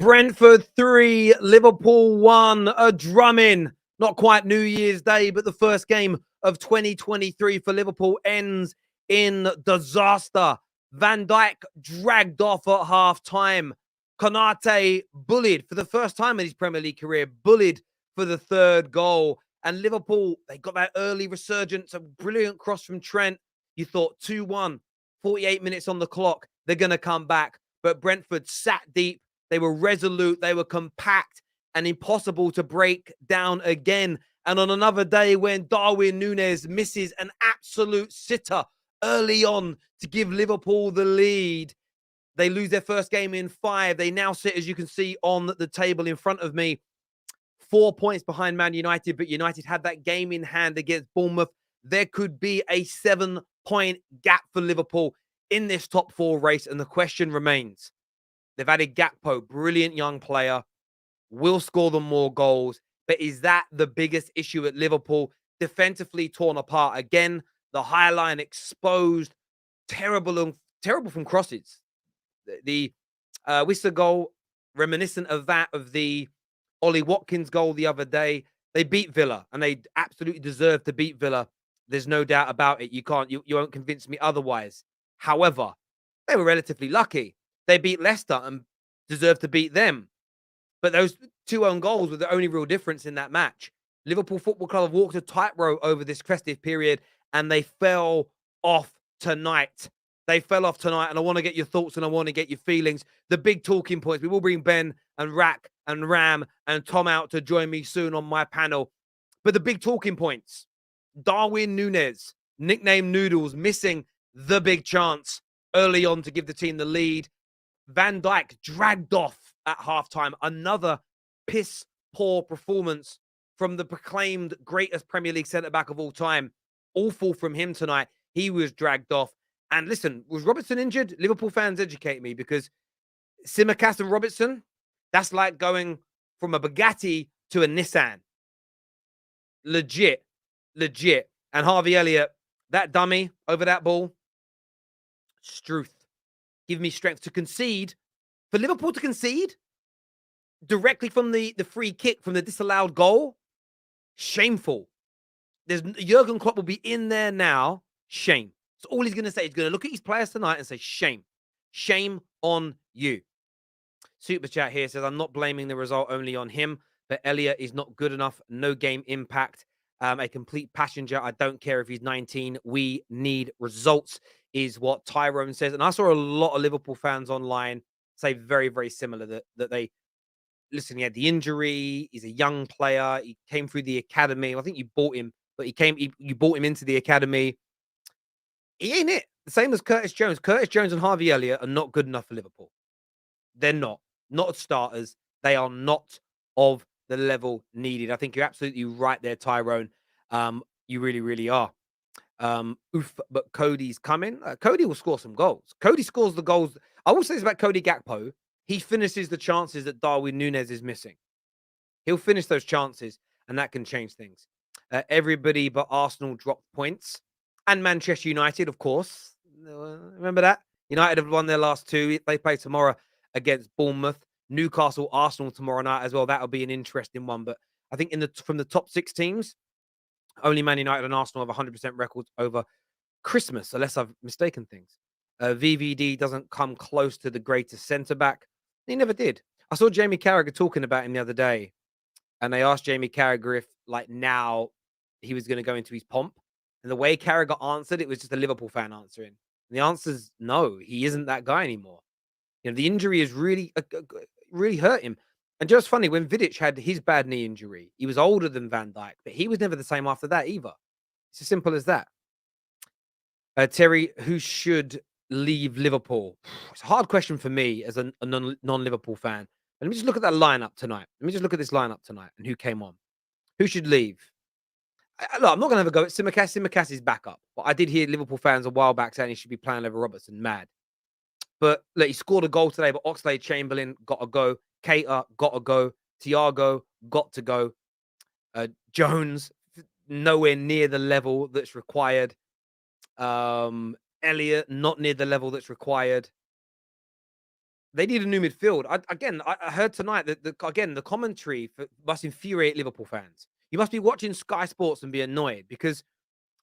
Brentford 3, Liverpool 1, a drumming. Not quite New Year's Day, but the first game of 2023 for Liverpool ends in disaster. Van Dijk dragged off at half-time. Konate bullied for the first time in his Premier League career, bullied for the third goal. And Liverpool, they got that early resurgence, a brilliant cross from Trent. You thought 2-1, 48 minutes on the clock, they're going to come back. But Brentford sat deep. They were resolute, they were compact, and impossible to break down again. And on another day when Darwin Núñez misses an absolute sitter early on to give Liverpool the lead, they lose their first game in 5. They now sit, as you can see on the table in front of me, 4 points behind Man United, but United had that game in hand against Bournemouth. There could be a 7-point gap for Liverpool in this top 4 race, and the question remains. They've added Gakpo, brilliant young player, will score them more goals. But is that the biggest issue at Liverpool? Defensively torn apart again. The high line exposed. Terrible from crosses. The Wissa goal, reminiscent of that, of the Ollie Watkins goal the other day. They beat Villa, and they absolutely deserve to beat Villa. There's no doubt about it. You won't convince me otherwise. However, they were relatively lucky. They beat Leicester and deserved to beat them. But those 2 own goals were the only real difference in that match. Liverpool Football Club have walked a tightrope over this festive period, and they fell off tonight. They fell off tonight, and I want to get your thoughts and I want to get your feelings. The big talking points. We will bring Ben and Rack and Ram and Tom out to join me soon on my panel. But the big talking points. Darwin Núñez, nicknamed Noodles, missing the big chance early on to give the team the lead. Van Dijk dragged off at halftime. Another piss-poor performance from the proclaimed greatest Premier League centre-back of all time. Awful from him tonight. He was dragged off. And listen, was Robertson injured? Liverpool fans, educate me, because Tsimikas and Robertson, that's like going from a Bugatti to a Nissan. Legit. And Harvey Elliott, that dummy over that ball, Struth. Give me strength to concede. For Liverpool to concede directly from the free kick, from the disallowed goal, shameful. Jurgen Klopp will be in there now. Shame. That's all he's going to say. He's going to look at his players tonight and say, shame. Shame on you. Super Chat here says, I'm not blaming the result only on him, but Elliott is not good enough. No game impact. A complete passenger. I don't care if he's 19. We need results, is what Tyrone says. And I saw a lot of Liverpool fans online say very, very similar, that they, listen, he had the injury. He's a young player. He came through the academy. I think you bought him, but you bought him into the academy. He ain't it. The same as Curtis Jones. Curtis Jones and Harvey Elliott are not good enough for Liverpool. They're not starters. They are not of the level needed. I think you're absolutely right there, Tyrone. You really, really are. But Cody's coming. Cody will score some goals. Cody scores the goals. I will say this about Cody Gakpo. He finishes the chances that Darwin Núñez is missing. He'll finish those chances, and that can change things. Everybody but Arsenal dropped points. And Manchester United, of course. Remember that? United have won their last 2. They play tomorrow against Bournemouth. Newcastle, Arsenal tomorrow night as well. That'll be an interesting one. But I think from the top 6 teams, only Man United and Arsenal have 100% records over Christmas, unless I've mistaken things. VVD doesn't come close to the greatest centre-back. He never did. I saw Jamie Carragher talking about him the other day, and they asked Jamie Carragher if, like, now he was going to go into his pomp. And the way Carragher answered, it was just a Liverpool fan answering. And the answer is no, he isn't that guy anymore. You know, the injury has really hurt him. And just funny, when Vidic had his bad knee injury, he was older than Van Dijk, but he was never the same after that either. It's as simple as that. Terry, who should leave Liverpool? It's a hard question for me as a non-Liverpool fan. Let me just look at that lineup tonight. Let me just look at this lineup tonight and who came on. Who should leave? Look, I'm not going to have a go at Tsimikas. Tsimikas is back up. But I did hear Liverpool fans a while back saying he should be playing over Robertson. Mad. But look, he scored a goal today, but Oxlade-Chamberlain got to go. Keita got to go. Thiago got to go. Jones, nowhere near the level that's required. Elliott, not near the level that's required. They need a new midfield. I heard tonight that the commentary must infuriate Liverpool fans. You must be watching Sky Sports and be annoyed because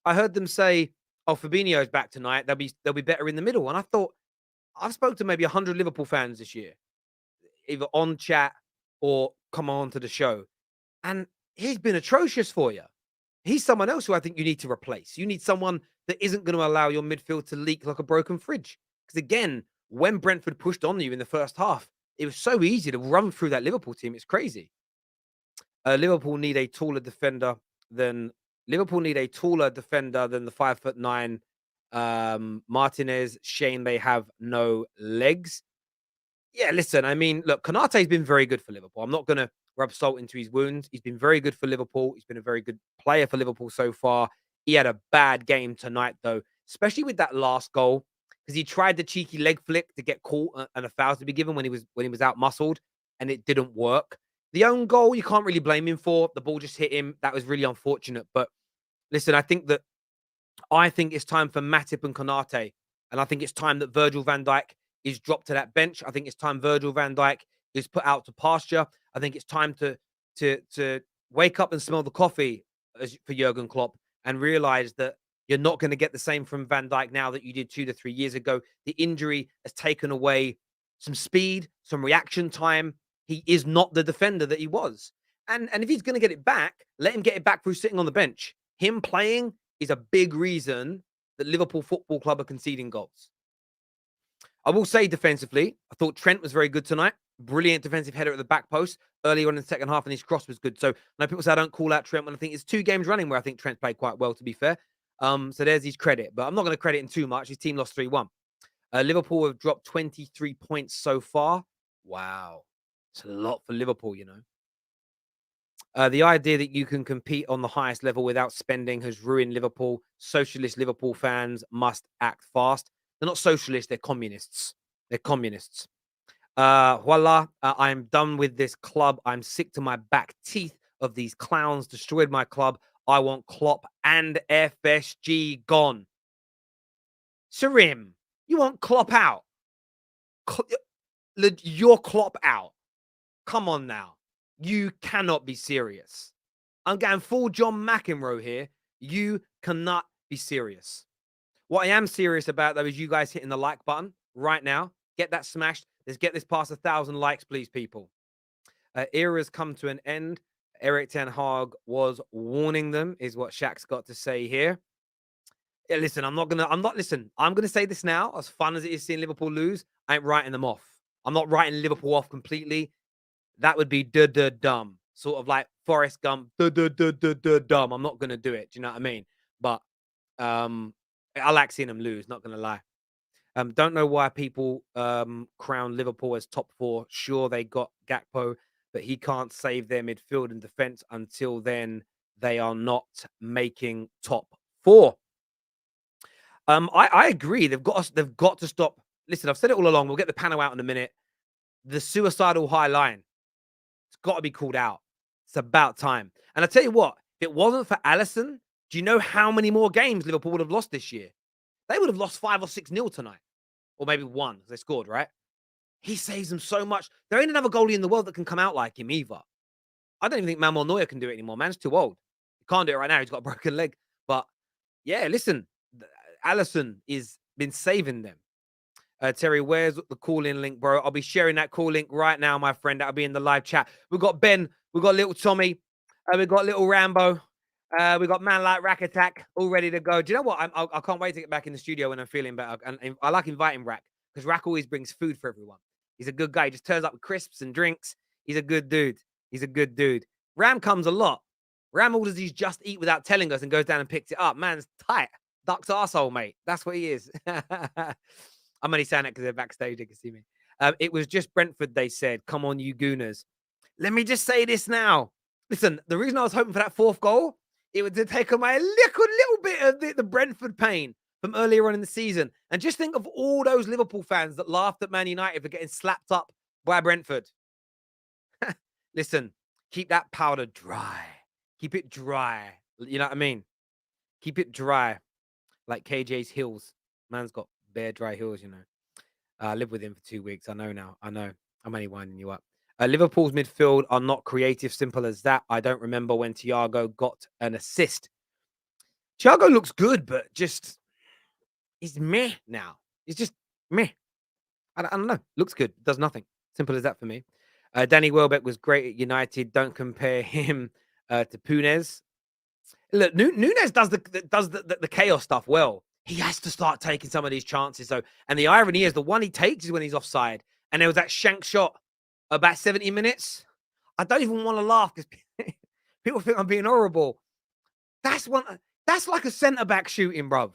I heard them say, "Oh, Fabinho's back tonight. They'll be better in the middle." And I thought I've spoke to maybe 100 Liverpool fans this year, either on chat or come on to the show, and he's been atrocious for you. He's someone else who I think you need to replace. You need someone that isn't going to allow your midfield to leak like a broken fridge. Because again, when Brentford pushed on you in the first half, it was so easy to run through that Liverpool team. It's crazy. Liverpool need a taller defender than the 5'9" Martinez. Shame they have no legs. Yeah, listen, I mean, look, Konate's been very good for Liverpool. I'm not going to rub salt into his wounds. He's been very good for Liverpool. He's been a very good player for Liverpool so far. He had a bad game tonight, though, especially with that last goal, because he tried the cheeky leg flick to get caught and a foul to be given when he was out muscled, and it didn't work. The own goal, you can't really blame him for. The ball just hit him. That was really unfortunate. But listen, I think it's time for Matip and Konate, and I think it's time that Virgil van Dijk is dropped to that bench. I think it's time Virgil van Dijk is put out to pasture. I think it's time to wake up and smell the coffee for Jurgen Klopp and realize that you're not going to get the same from Van Dijk now that you did 2 to 3 years ago. The injury has taken away some speed, some reaction time. He is not the defender that he was. And if he's going to get it back, let him get it back through sitting on the bench. Him playing is a big reason that Liverpool Football Club are conceding goals. I will say defensively, I thought Trent was very good tonight. Brilliant defensive header at the back post earlier on in the second half, and his cross was good. So now people say I don't call out Trent when I think it's 2 games running where I think Trent played quite well, to be fair. So there's his credit, but I'm not going to credit him too much. His team lost 3-1. Liverpool have dropped 23 points so far. Wow. It's a lot for Liverpool, you know. The idea that you can compete on the highest level without spending has ruined Liverpool. Socialist Liverpool fans must act fast. They're not socialists, they're communists. They're communists. Voila, I'm done with this club. I'm sick to my back teeth of these clowns. Destroyed my club. I want Klopp and FSG gone. Sarim, you want Klopp out? You're Klopp out. Come on now. You cannot be serious. I'm going full John McEnroe here. You cannot be serious. What I am serious about, though, is you guys hitting the like button right now. Get that smashed. Let's get this past 1,000 likes, please, people. Era's come to an end. Eric Ten Hag was warning them, is what Shaq's got to say here. Yeah, listen, I'm going to say this now. As fun as it is seeing Liverpool lose, I ain't writing them off. I'm not writing Liverpool off completely. That would be dumb. Sort of like Forrest Gump, dumb. I'm not going to do it. Do you know what I mean? But I like seeing them lose, not going to lie. Don't know why people crown Liverpool as top 4. Sure, they got Gakpo, but he can't save their midfield and defense. Until then, they are not making top 4. I agree. They've got to stop. Listen, I've said it all along. We'll get the panel out in a minute. The suicidal high line. It's got to be called out. It's about time. And I tell you what, if it wasn't for Alisson, do you know how many more games Liverpool would have lost this year? They would have lost 5 or 6-0 tonight. Or maybe 1, because they scored, right? He saves them so much. There ain't another goalie in the world that can come out like him either. I don't even think Manuel Neuer can do it anymore. Man's too old. He can't do it right now. He's got a broken leg. But yeah, listen, Alisson is been saving them. Terry, where's the call-in link, bro? I'll be sharing that call link right now, my friend. That'll be in the live chat. We've got Ben. We've got little Tommy. We've got little Rambo. We got man like Rack Attack all ready to go. Do you know what? I can't wait to get back in the studio when I'm feeling better. And I like inviting Rack because Rack always brings food for everyone. He's a good guy. He just turns up with crisps and drinks. He's a good dude. He's a good dude. Ram comes a lot. Ram orders these Just Eat without telling us and goes down and picks it up. Man's tight. Duck's arsehole, mate. That's what he is. I'm only saying that because they're backstage. They can see me. It was just Brentford, they said. Come on, you gooners. Let me just say this now. Listen, the reason I was hoping for that 4th goal, it would take away a little bit of the Brentford pain from earlier on in the season. And just think of all those Liverpool fans that laughed at Man United for getting slapped up by Brentford. Listen, keep that powder dry. Keep it dry. You know what I mean? Keep it dry. Like KJ's heels. Man's got bare dry heels, you know. I lived with him for 2 weeks. I know now. I know. I'm only winding you up. Liverpool's midfield are not creative. Simple as that. I don't remember when Thiago got an assist. Thiago looks good, but just he's meh now. He's just meh. I don't know. Looks good. Does nothing. Simple as that for me. Danny Welbeck was great at United. Don't compare him to Punez. Look, Nunes does the chaos stuff well. He has to start taking some of these chances, though. And the irony is the one he takes is when he's offside. And there was that shank shot about 70 minutes. I don't even want to laugh because people think I'm being horrible. That's like a centre-back shooting, bruv.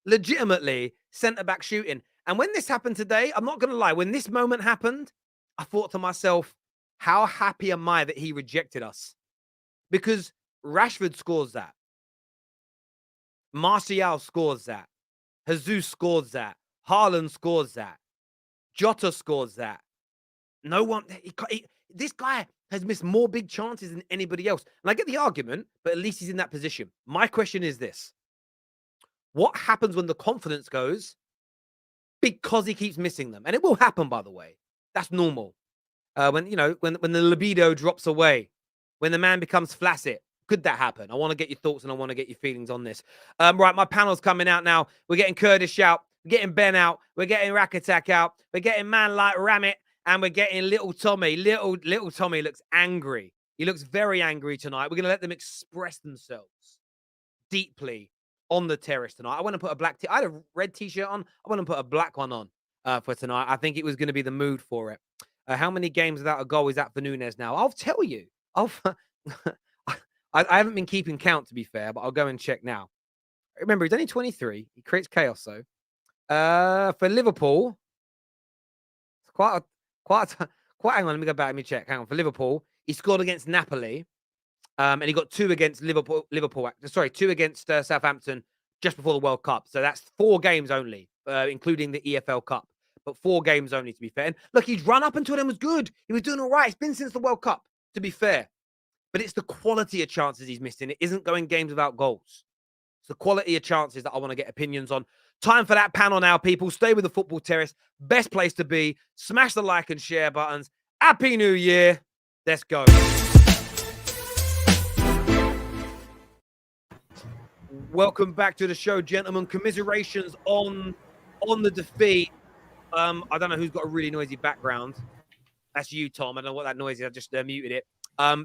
Legitimately, centre-back shooting. And when this happened today, I'm not going to lie. When this moment happened, I thought to myself, how happy am I that he rejected us? Because Rashford scores that. Martial scores that. Jesus scores that. Haaland scores that. Jota scores that. No one... this guy has missed more big chances than anybody else. And I get the argument, but at least he's in that position. My question is this. What happens when the confidence goes because he keeps missing them? And it will happen, by the way. That's normal. When the libido drops away, when the man becomes flaccid, could that happen? I want to get your thoughts and I want to get your feelings on this. Right, my panel's coming out now. We're getting Kurdish out. We're getting Ben out. We're getting Rakatak out. We're getting man like Ramit. And we're getting little Tommy. Little Tommy looks angry. He looks very angry tonight. We're going to let them express themselves deeply on the terrace tonight. I want to put a black I had a red t-shirt on. I want to put a black one on for tonight. I think it was going to be the mood for it. How many games without a goal is that for Nunes now? I'll tell you. I haven't been keeping count, to be fair, but I'll go and check now. Remember, he's only 23. He creates chaos, though. For Liverpool, quite. Hang on, let me go back. Let me check. Hang on. For Liverpool, he scored against Napoli, and he got 2 against Liverpool. Two against Southampton just before the World Cup. So that's 4 games only, including the EFL Cup. But 4 games only, to be fair. And look, he's run up until then was good. He was doing all right. It's been since the World Cup, to be fair. But it's the quality of chances he's missing. It isn't going games without goals. It's the quality of chances that I want to get opinions on. Time for that panel now, people. Stay with the Football Terrace. Best place to be. Smash the like and share buttons. Happy New Year. Let's go. Welcome back to the show, gentlemen. Commiserations on the defeat. I don't know who's got a really noisy background. That's you, Tom. I don't know what that noise is. I just muted it.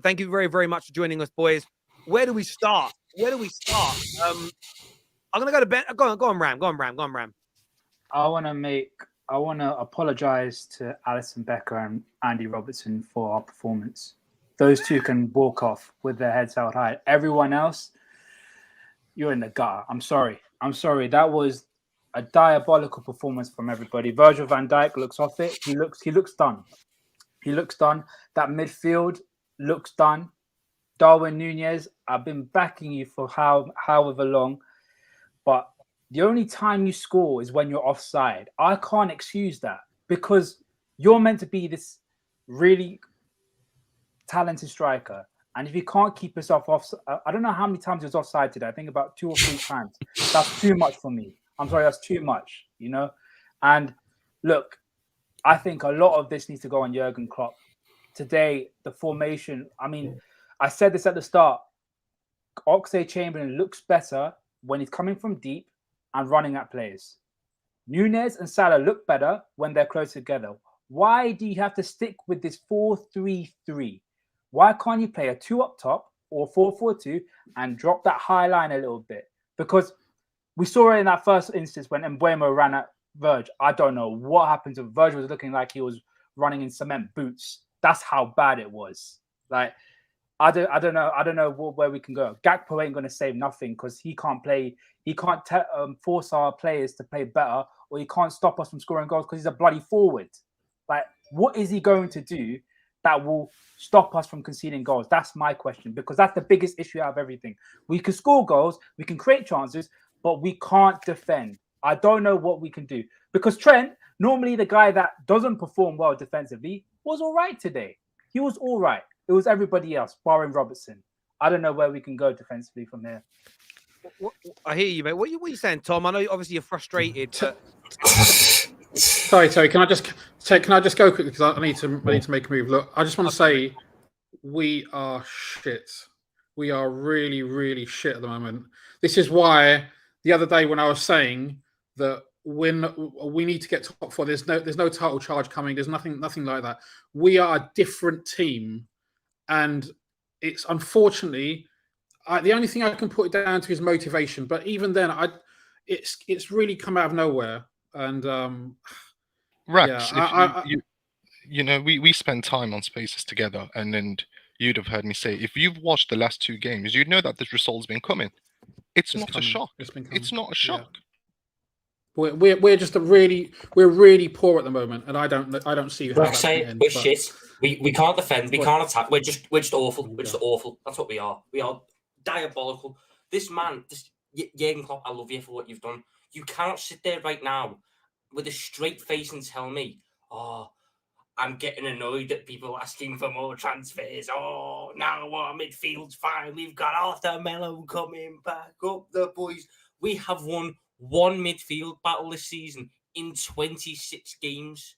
Thank you very, very much for joining us, boys. Where do we start? I'm going to go to Ben. Go on, Ram. I want to apologize to Alisson Becker and Andy Robertson for our performance. Those two can walk off with their heads held high. Everyone else, you're in the gutter. I'm sorry. That was a diabolical performance from everybody. Virgil van Dijk looks off it. He looks done. That midfield looks done. Darwin Nunez, I've been backing you for however long, but the only time you score is when you're offside. I can't excuse that because you're meant to be this really talented striker. And if you can't keep yourself off, I don't know how many times he was offside today. I think about 2 or 3 times. That's too much for me. I'm sorry, that's too much, you know? And look, I think a lot of this needs to go on Jurgen Klopp. Today, the formation, I mean, I said this at the start. Oxlade-Chamberlain looks better when he's coming from deep and running at players. Nunes and Salah look better when they're close together. Why do you have to stick with this 4-3-3? Why can't you play a 2 up top or 4-4-2 and drop that high line a little bit? Because we saw it in that first instance when Mbeumo ran at Verge. I don't know what happened to Verge. Was looking like he was running in cement boots. That's how bad it was. Like, I don't know where we can go. Gakpo ain't going to save nothing because he can't play. He can't force our players to play better, or he can't stop us from scoring goals because he's a bloody forward. Like, what is he going to do that will stop us from conceding goals? That's my question, because that's the biggest issue out of everything. We can score goals, we can create chances, but we can't defend. I don't know what we can do, because Trent, normally the guy that doesn't perform well defensively, was all right today. He was all right. It was everybody else, barring Robertson. I don't know where we can go defensively from here. I hear you, mate. What are you saying, Tom? I know obviously you're frustrated. But... Sorry. Can I just go quickly because I need to make a move. Look, I just want to say we are shit. We are really, really shit at the moment. This is why the other day when I was saying that when we need to get top four, there's no title charge coming. There's nothing like that. We are a different team, and it's unfortunately the only thing I can put it down to is motivation. But even then, it's really come out of nowhere. And Rax, yeah, you know, we spend time on Spaces together, and then you'd have heard me say, if you've watched the last 2 games, you'd know that this result's been coming. It's not a shock. It's not a shock. Yeah. We're just we're really poor at the moment, and I don't see how that's going to end. We're shit. We can't defend. We can't attack. We're just awful. We're just awful. That's what we are. We are diabolical. This man, Jurgen Klopp, I love you for what you've done. You cannot sit there right now with a straight face and tell me, oh, I'm getting annoyed at people asking for more transfers. Oh, now our midfield's fine. We've got Arthur Mello coming back up the boys. We have won 1 midfield battle this season in 26 games.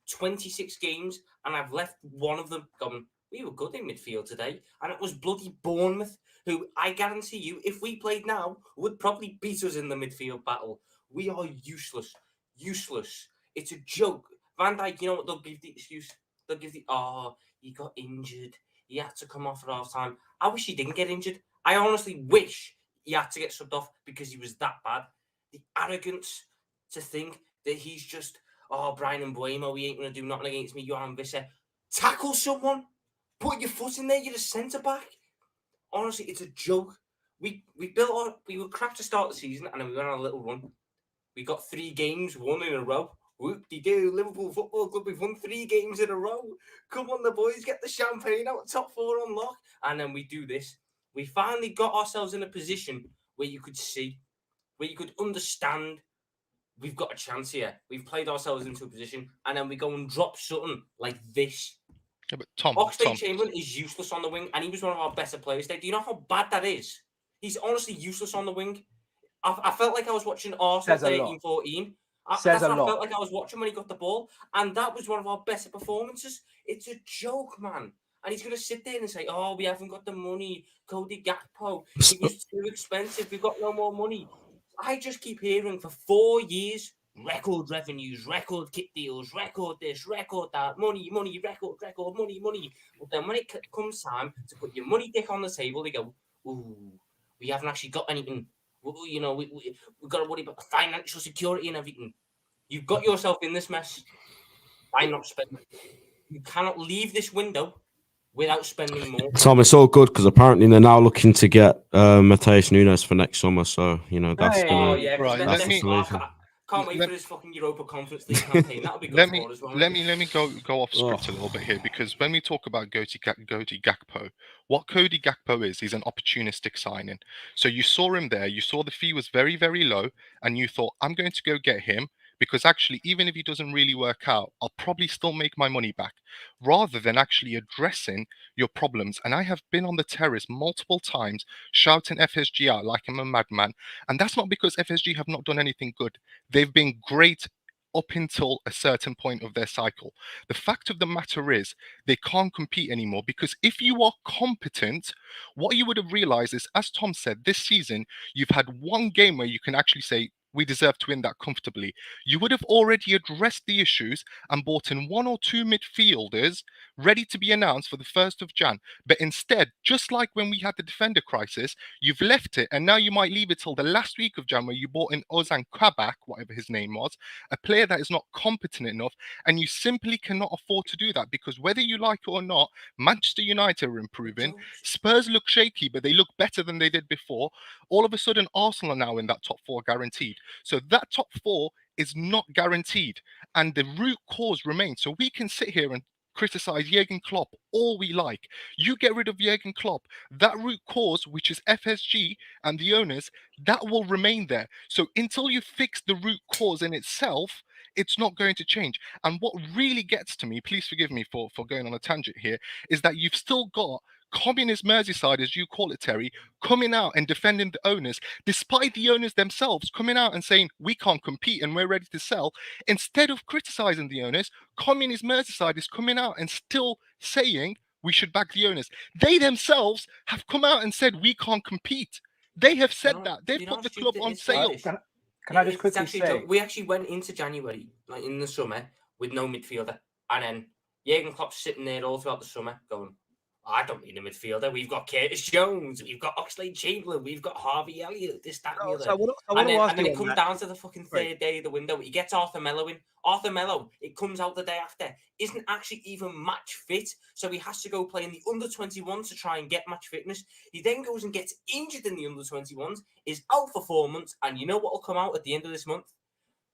26 games, and I've left one of them going, we were good in midfield today. And it was bloody Bournemouth, who I guarantee you, if we played now, would probably beat us in the midfield battle. We are useless. Useless. It's a joke. Van Dijk, you know what they'll give the excuse? They'll give he got injured. He had to come off at half time. I wish he didn't get injured. I honestly wish he had to get subbed off because he was that bad. The arrogance to think that he's just, Brian Mbeumo, he ain't going to do nothing against me. Johan Visser. Tackle someone. Put your foot in there. You're a centre-back. Honestly, it's a joke. We were crap to start the season, and then we went on a little run. We got 3 games, 1 in a row. Whoop-de-doo, Liverpool Football Club, we've won 3 games in a row. Come on, the boys, get the champagne out, top 4 on lock. And then we do this. We finally got ourselves in a position where you could see, where you could understand we've got a chance here. We've played ourselves into a position, and then we go and drop something like this. Yeah, but Tom, Chamberlain is useless on the wing, and he was one of our better players there. Do you know how bad that is? He's honestly useless on the wing. I felt like I was watching Arsenal 13-14. That's what I felt like I was watching when he got the ball, and that was one of our better performances. It's a joke, man. And he's going to sit there and say, we haven't got the money. Cody Gakpo, it was too expensive. We've got no more money. I just keep hearing for 4 years, record revenues, record kit deals, record this, record that, money, record, money. But then when it comes time to put your money dick on the table, they go, ooh, we haven't actually got anything. You know, we've got to worry about financial security and everything. You've got yourself in this mess by not spending. You cannot leave this window without spending more. Tom, it's all good because apparently they're now looking to get Matheus Nunes for next summer. So, you know, that's right. Can't wait for this fucking Europa Conference League campaign. That'll be good for us. Let me go off script a little bit here, because when we talk about Cody Gakpo, what Cody Gakpo is, he's an opportunistic signing. So you saw him there, you saw the fee was very, very low, and you thought, I'm going to go get him, because actually, even if he doesn't really work out, I'll probably still make my money back, rather than actually addressing your problems. And I have been on the terrace multiple times shouting FSG out like I'm a madman. And that's not because FSG have not done anything good. They've been great up until a certain point of their cycle. The fact of the matter is they can't compete anymore, because if you are competent, what you would have realized is, as Tom said, this season, you've had 1 game where you can actually say, we deserve to win that comfortably. You would have already addressed the issues and bought in 1 or 2 midfielders ready to be announced for the 1st of Jan. But instead, just like when we had the defender crisis, you've left it, and now you might leave it till the last week of Jan, where you bought in Ozan Kabak, whatever his name was, a player that is not competent enough, and you simply cannot afford to do that, because whether you like it or not, Manchester United are improving, Spurs look shaky, but they look better than they did before. All of a sudden, Arsenal are now in that top 4 guaranteed. So that top 4 is not guaranteed, and the root cause remains. So we can sit here and criticize Jurgen Klopp all we like. You get rid of Jurgen Klopp, that root cause, which is FSG and the owners, that will remain there. So until you fix the root cause in itself, it's not going to change. And what really gets to me, please forgive me for going on a tangent here, is that you've still got communist Merseyside, as you call it, Terry, coming out and defending the owners, despite the owners themselves coming out and saying we can't compete and we're ready to sell. Instead of criticizing the owners, communist Merseyside is coming out and still saying we should back the owners. They themselves have come out and said we can't compete. They have said that. They've put the club on sale. Can I just quickly say, we actually went into January, like in the summer, with no midfielder, and then Jurgen Klopp's sitting there all throughout the summer going, I don't need a midfielder. We've got Curtis Jones, we've got Oxlade-Chamberlain, we've got Harvey Elliott, this, that, and the other. And then it comes down to the fucking third day of the window. He gets Arthur Melo in. Arthur Melo, it comes out the day after, isn't actually even match fit. So he has to go play in the under-21s to try and get match fitness. He then goes and gets injured in the under-21s, is out for 4 months, and you know what will come out at the end of this month?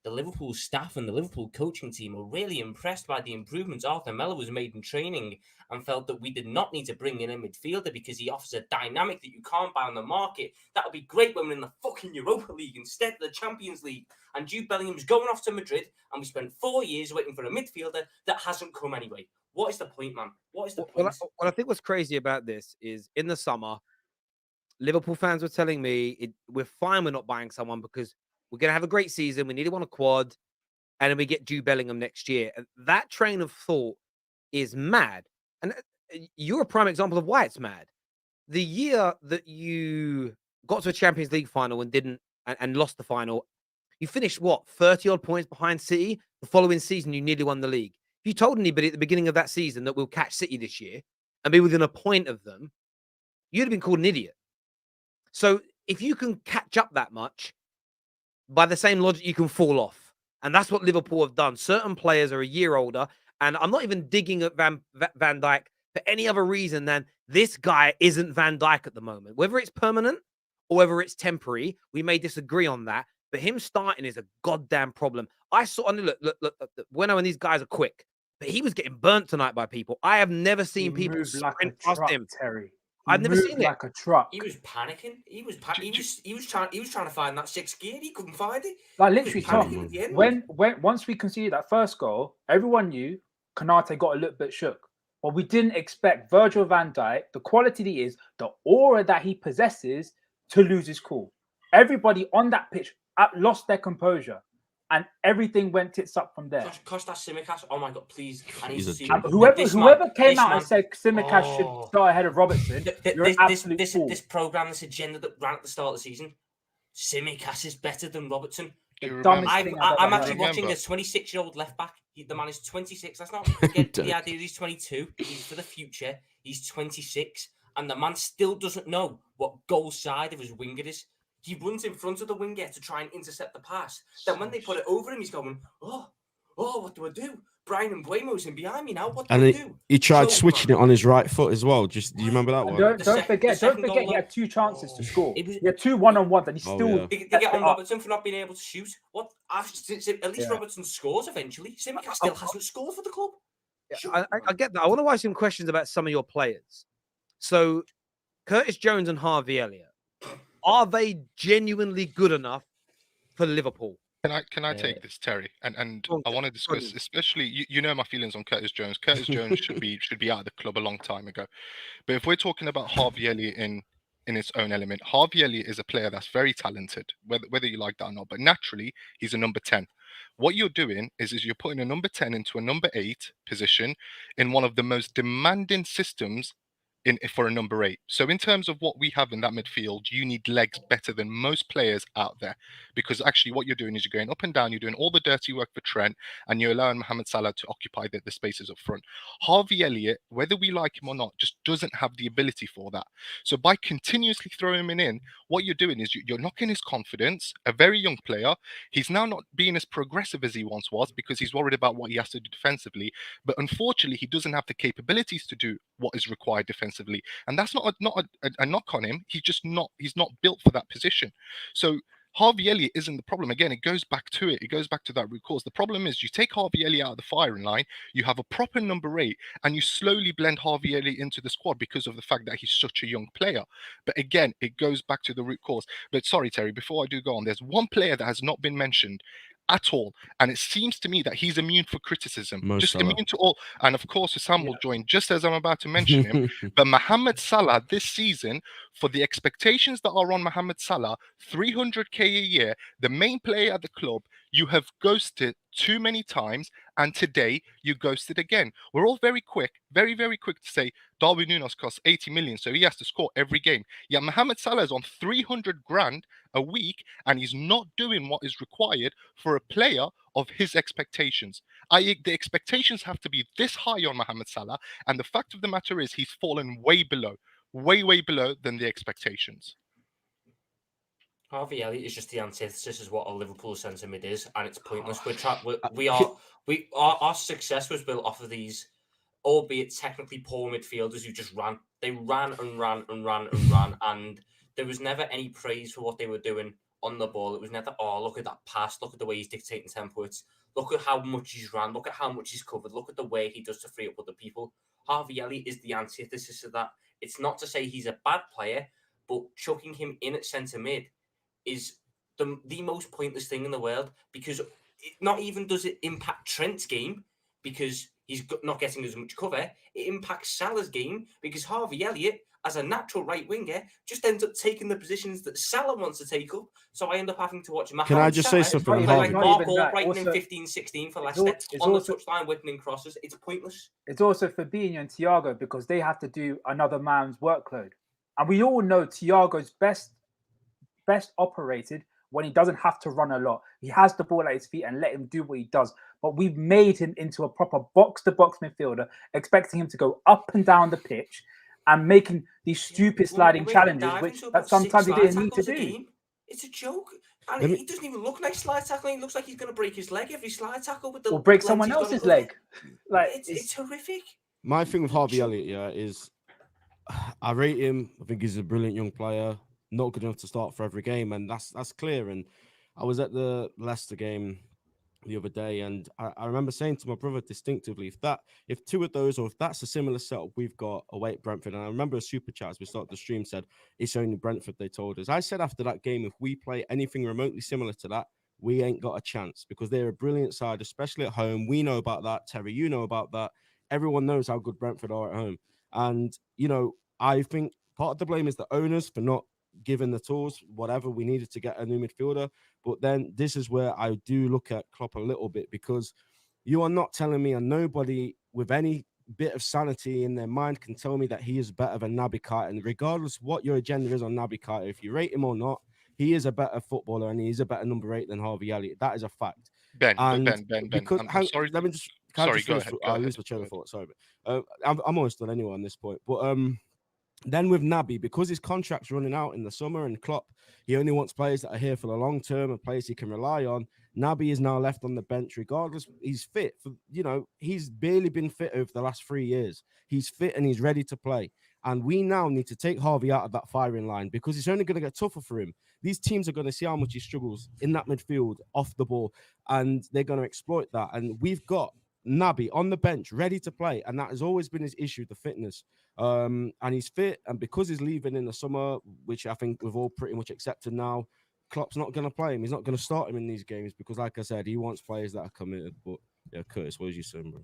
The Liverpool staff and the Liverpool coaching team were really impressed by the improvements Arthur Melo has made in training and felt that we did not need to bring in a midfielder because he offers a dynamic that you can't buy on the market. That would be great when we're in the fucking Europa League instead of the Champions League. And Jude Bellingham's going off to Madrid and we spent 4 years waiting for a midfielder that hasn't come anyway. What is the point, man? What is the point? Well, I think what's crazy about this is in the summer, Liverpool fans were telling me we're fine with not buying someone because we're going to have a great season. We need him on a quad. And then we get Jude Bellingham next year. And that train of thought is mad. And you're a prime example of why it's mad. The year that you got to a Champions League final and didn't and lost the final, you finished, 30-odd points behind City? The following season, you nearly won the league. If you told anybody at the beginning of that season that we'll catch City this year and be within a point of them, you'd have been called an idiot. So if you can catch up that much, by the same logic, you can fall off. And that's what Liverpool have done. Certain players are a year older. And I'm not even digging at Van Dijk for any other reason than this guy isn't Van Dijk at the moment. Whether it's permanent or whether it's temporary, we may disagree on that. But him starting is a goddamn problem. I saw, and look, when these guys are quick, but he was getting burnt tonight by people. I have never seen people sprint past him. Terry. I've never seen it. Like a truck. He was panicking. He was trying to find that sixth gear. He couldn't find it. Like literally, once we conceded that first goal, everyone knew Konate got a little bit shook. But we didn't expect Virgil van Dijk, the quality he is, the aura that he possesses, to lose his cool. Everybody on that pitch lost their composure. And everything went tits up from there. Kostas Tsimikas, oh my God, please. I need to see whoever came out and said Tsimikas should start ahead of Robertson, this program, this agenda that ran at the start of the season, Tsimikas is better than Robertson. I'm actually watching a 26-year-old left back. The man is 26. Let's not forget the idea he's 22. He's for the future. He's 26. And the man still doesn't know what goal side of his winger is. He runs in front of the winger to try and intercept the pass. Then when they put it over him, he's going, oh, what do I do? Brian Mbeumo's in behind me now. What do I do? He tried switching it on his right foot as well. Do you remember that one? Don't forget he had 2 chances to score. He had 2 one-on-ones and he still... They get on Robertson for not being able to shoot. What? At least Robertson scores eventually. Tsimikas still hasn't scored for the club. Yeah, I get that. I want to ask some questions about some of your players. So, Curtis Jones and Harvey Elliott, are they genuinely good enough for Liverpool? Can I take this, Terry? And I want to discuss, especially you know my feelings on Curtis Jones. Curtis Jones should be out of the club a long time ago. But if we're talking about Harvey Elliott in its own element, Harvey Elliott is a player that's very talented, whether you like that or not. But naturally, he's a number 10. What you're doing is you're putting a number 10 into a number 8 position in one of the most demanding systems for a number 8. So in terms of what we have in that midfield, you need legs better than most players out there, because actually what you're doing is you're going up and down, you're doing all the dirty work for Trent, and you're allowing Mohamed Salah to occupy the spaces up front. Harvey Elliott, whether we like him or not, just doesn't have the ability for that. So by continuously throwing him in, what you're doing is you're knocking his confidence. A very young player, he's now not being as progressive as he once was because he's worried about what he has to do defensively. But unfortunately, he doesn't have the capabilities to do what is required defensively, and that's not a knock on him. He's not built for that position. So Harvey Elliott isn't the problem. Again, it goes back to it. It goes back to that root cause. The problem is you take Harvey Elliott out of the firing line, you have a proper number 8, and you slowly blend Harvey Elliott into the squad because of the fact that he's such a young player. But again, it goes back to the root cause. But sorry, Terry, before I do go on, there's one player that has not been mentioned, at all. And it seems to me that he's immune for criticism, Mo Salah. immune to all. And of course, Husam will join just as I'm about to mention him. But Mohamed Salah this season, for the expectations that are on Mohamed Salah, 300k a year, the main player at the club, you have ghosted too many times, and today you ghosted again. We're all very quick, very, very quick to say Darwin Núñez costs 80 million, so he has to score every game. Yeah, Mohamed Salah is on 300 grand a week, and he's not doing what is required for a player of his expectations. The expectations have to be this high on Mohamed Salah, and the fact of the matter is he's fallen way below than the expectations. Harvey Elliott is just the antithesis of what a Liverpool centre mid is, and it's pointless. Our success was built off of these, albeit technically poor midfielders who just ran. They ran and ran and ran and ran, and there was never any praise for what they were doing on the ball. It was never, oh, look at that pass, look at the way he's dictating tempo. It's look at how much he's ran, look at how much he's covered, look at the way he does to free up other people. Harvey Elliott is the antithesis of that. It's not to say he's a bad player, but chucking him in at centre mid is the most pointless thing in the world, because not even does it impact Trent's game because he's not getting as much cover. It impacts Salah's game because Harvey Elliott, as a natural right winger, just ends up taking the positions that Salah wants to take up. So I end up having to watch Mohamed Can I just Salah, say something? like Harvey? Mark Albrighton in 15-16 for Leicester on the touchline whipping crosses. It's pointless. It's also Fabinho and Thiago because they have to do another man's workload. And we all know Thiago's best operated when he doesn't have to run a lot. He has the ball at his feet and let him do what he does. But we've made him into a proper box-to-box midfielder, expecting him to go up and down the pitch and making these stupid sliding challenges, which that sometimes he didn't need to do. It's a joke. And he doesn't even look like slide tackling. He looks like he's going to break his leg every slide tackle with the or break someone else's leg. Like it's horrific. My thing with Harvey Elliott, is I rate him. I think he's a brilliant young player. Not good enough to start for every game, and that's clear. And I was at the Leicester game the other day, and I remember saying to my brother distinctively, if two of those, or if that's a similar setup we've got away at Brentford, and I remember a super chat as we started the stream said it's only Brentford, they told us. I said after that game, if we play anything remotely similar to that, we ain't got a chance, because they're a brilliant side, especially at home. We know about that. Terry, you know about that. Everyone knows how good Brentford are at home. And, I think part of the blame is the owners for not given the tools, whatever we needed to get a new midfielder. But then this is where I do look at Klopp a little bit, because you are not telling me, and nobody with any bit of sanity in their mind can tell me that he is better than Naby Keita. And regardless what your agenda is on Naby Keita, if you rate him or not, he is a better footballer and he is a better number 8 than Harvey Elliott. That is a fact. Ben, and Ben, because, I'm sorry. Let me just. Sorry, go ahead. I lose my train of thought. Sorry, but I'm almost done anyway on this point. But then with Naby, because his contract's running out in the summer, and Klopp, he only wants players that are here for the long term and players he can rely on. Naby is now left on the bench, regardless. He's fit. He's barely been fit over the last 3 years. He's fit and he's ready to play. And we now need to take Harvey out of that firing line, because it's only going to get tougher for him. These teams are going to see how much he struggles in that midfield, off the ball, and they're going to exploit that. And we've got Naby on the bench, ready to play, and that has always been his issue, the fitness. And he's fit, and because he's leaving in the summer, which I think we've all pretty much accepted now, Klopp's not going to play him. He's not going to start him in these games, because, like I said, he wants players that are committed. But yeah, Curtis, what was you saying, bro?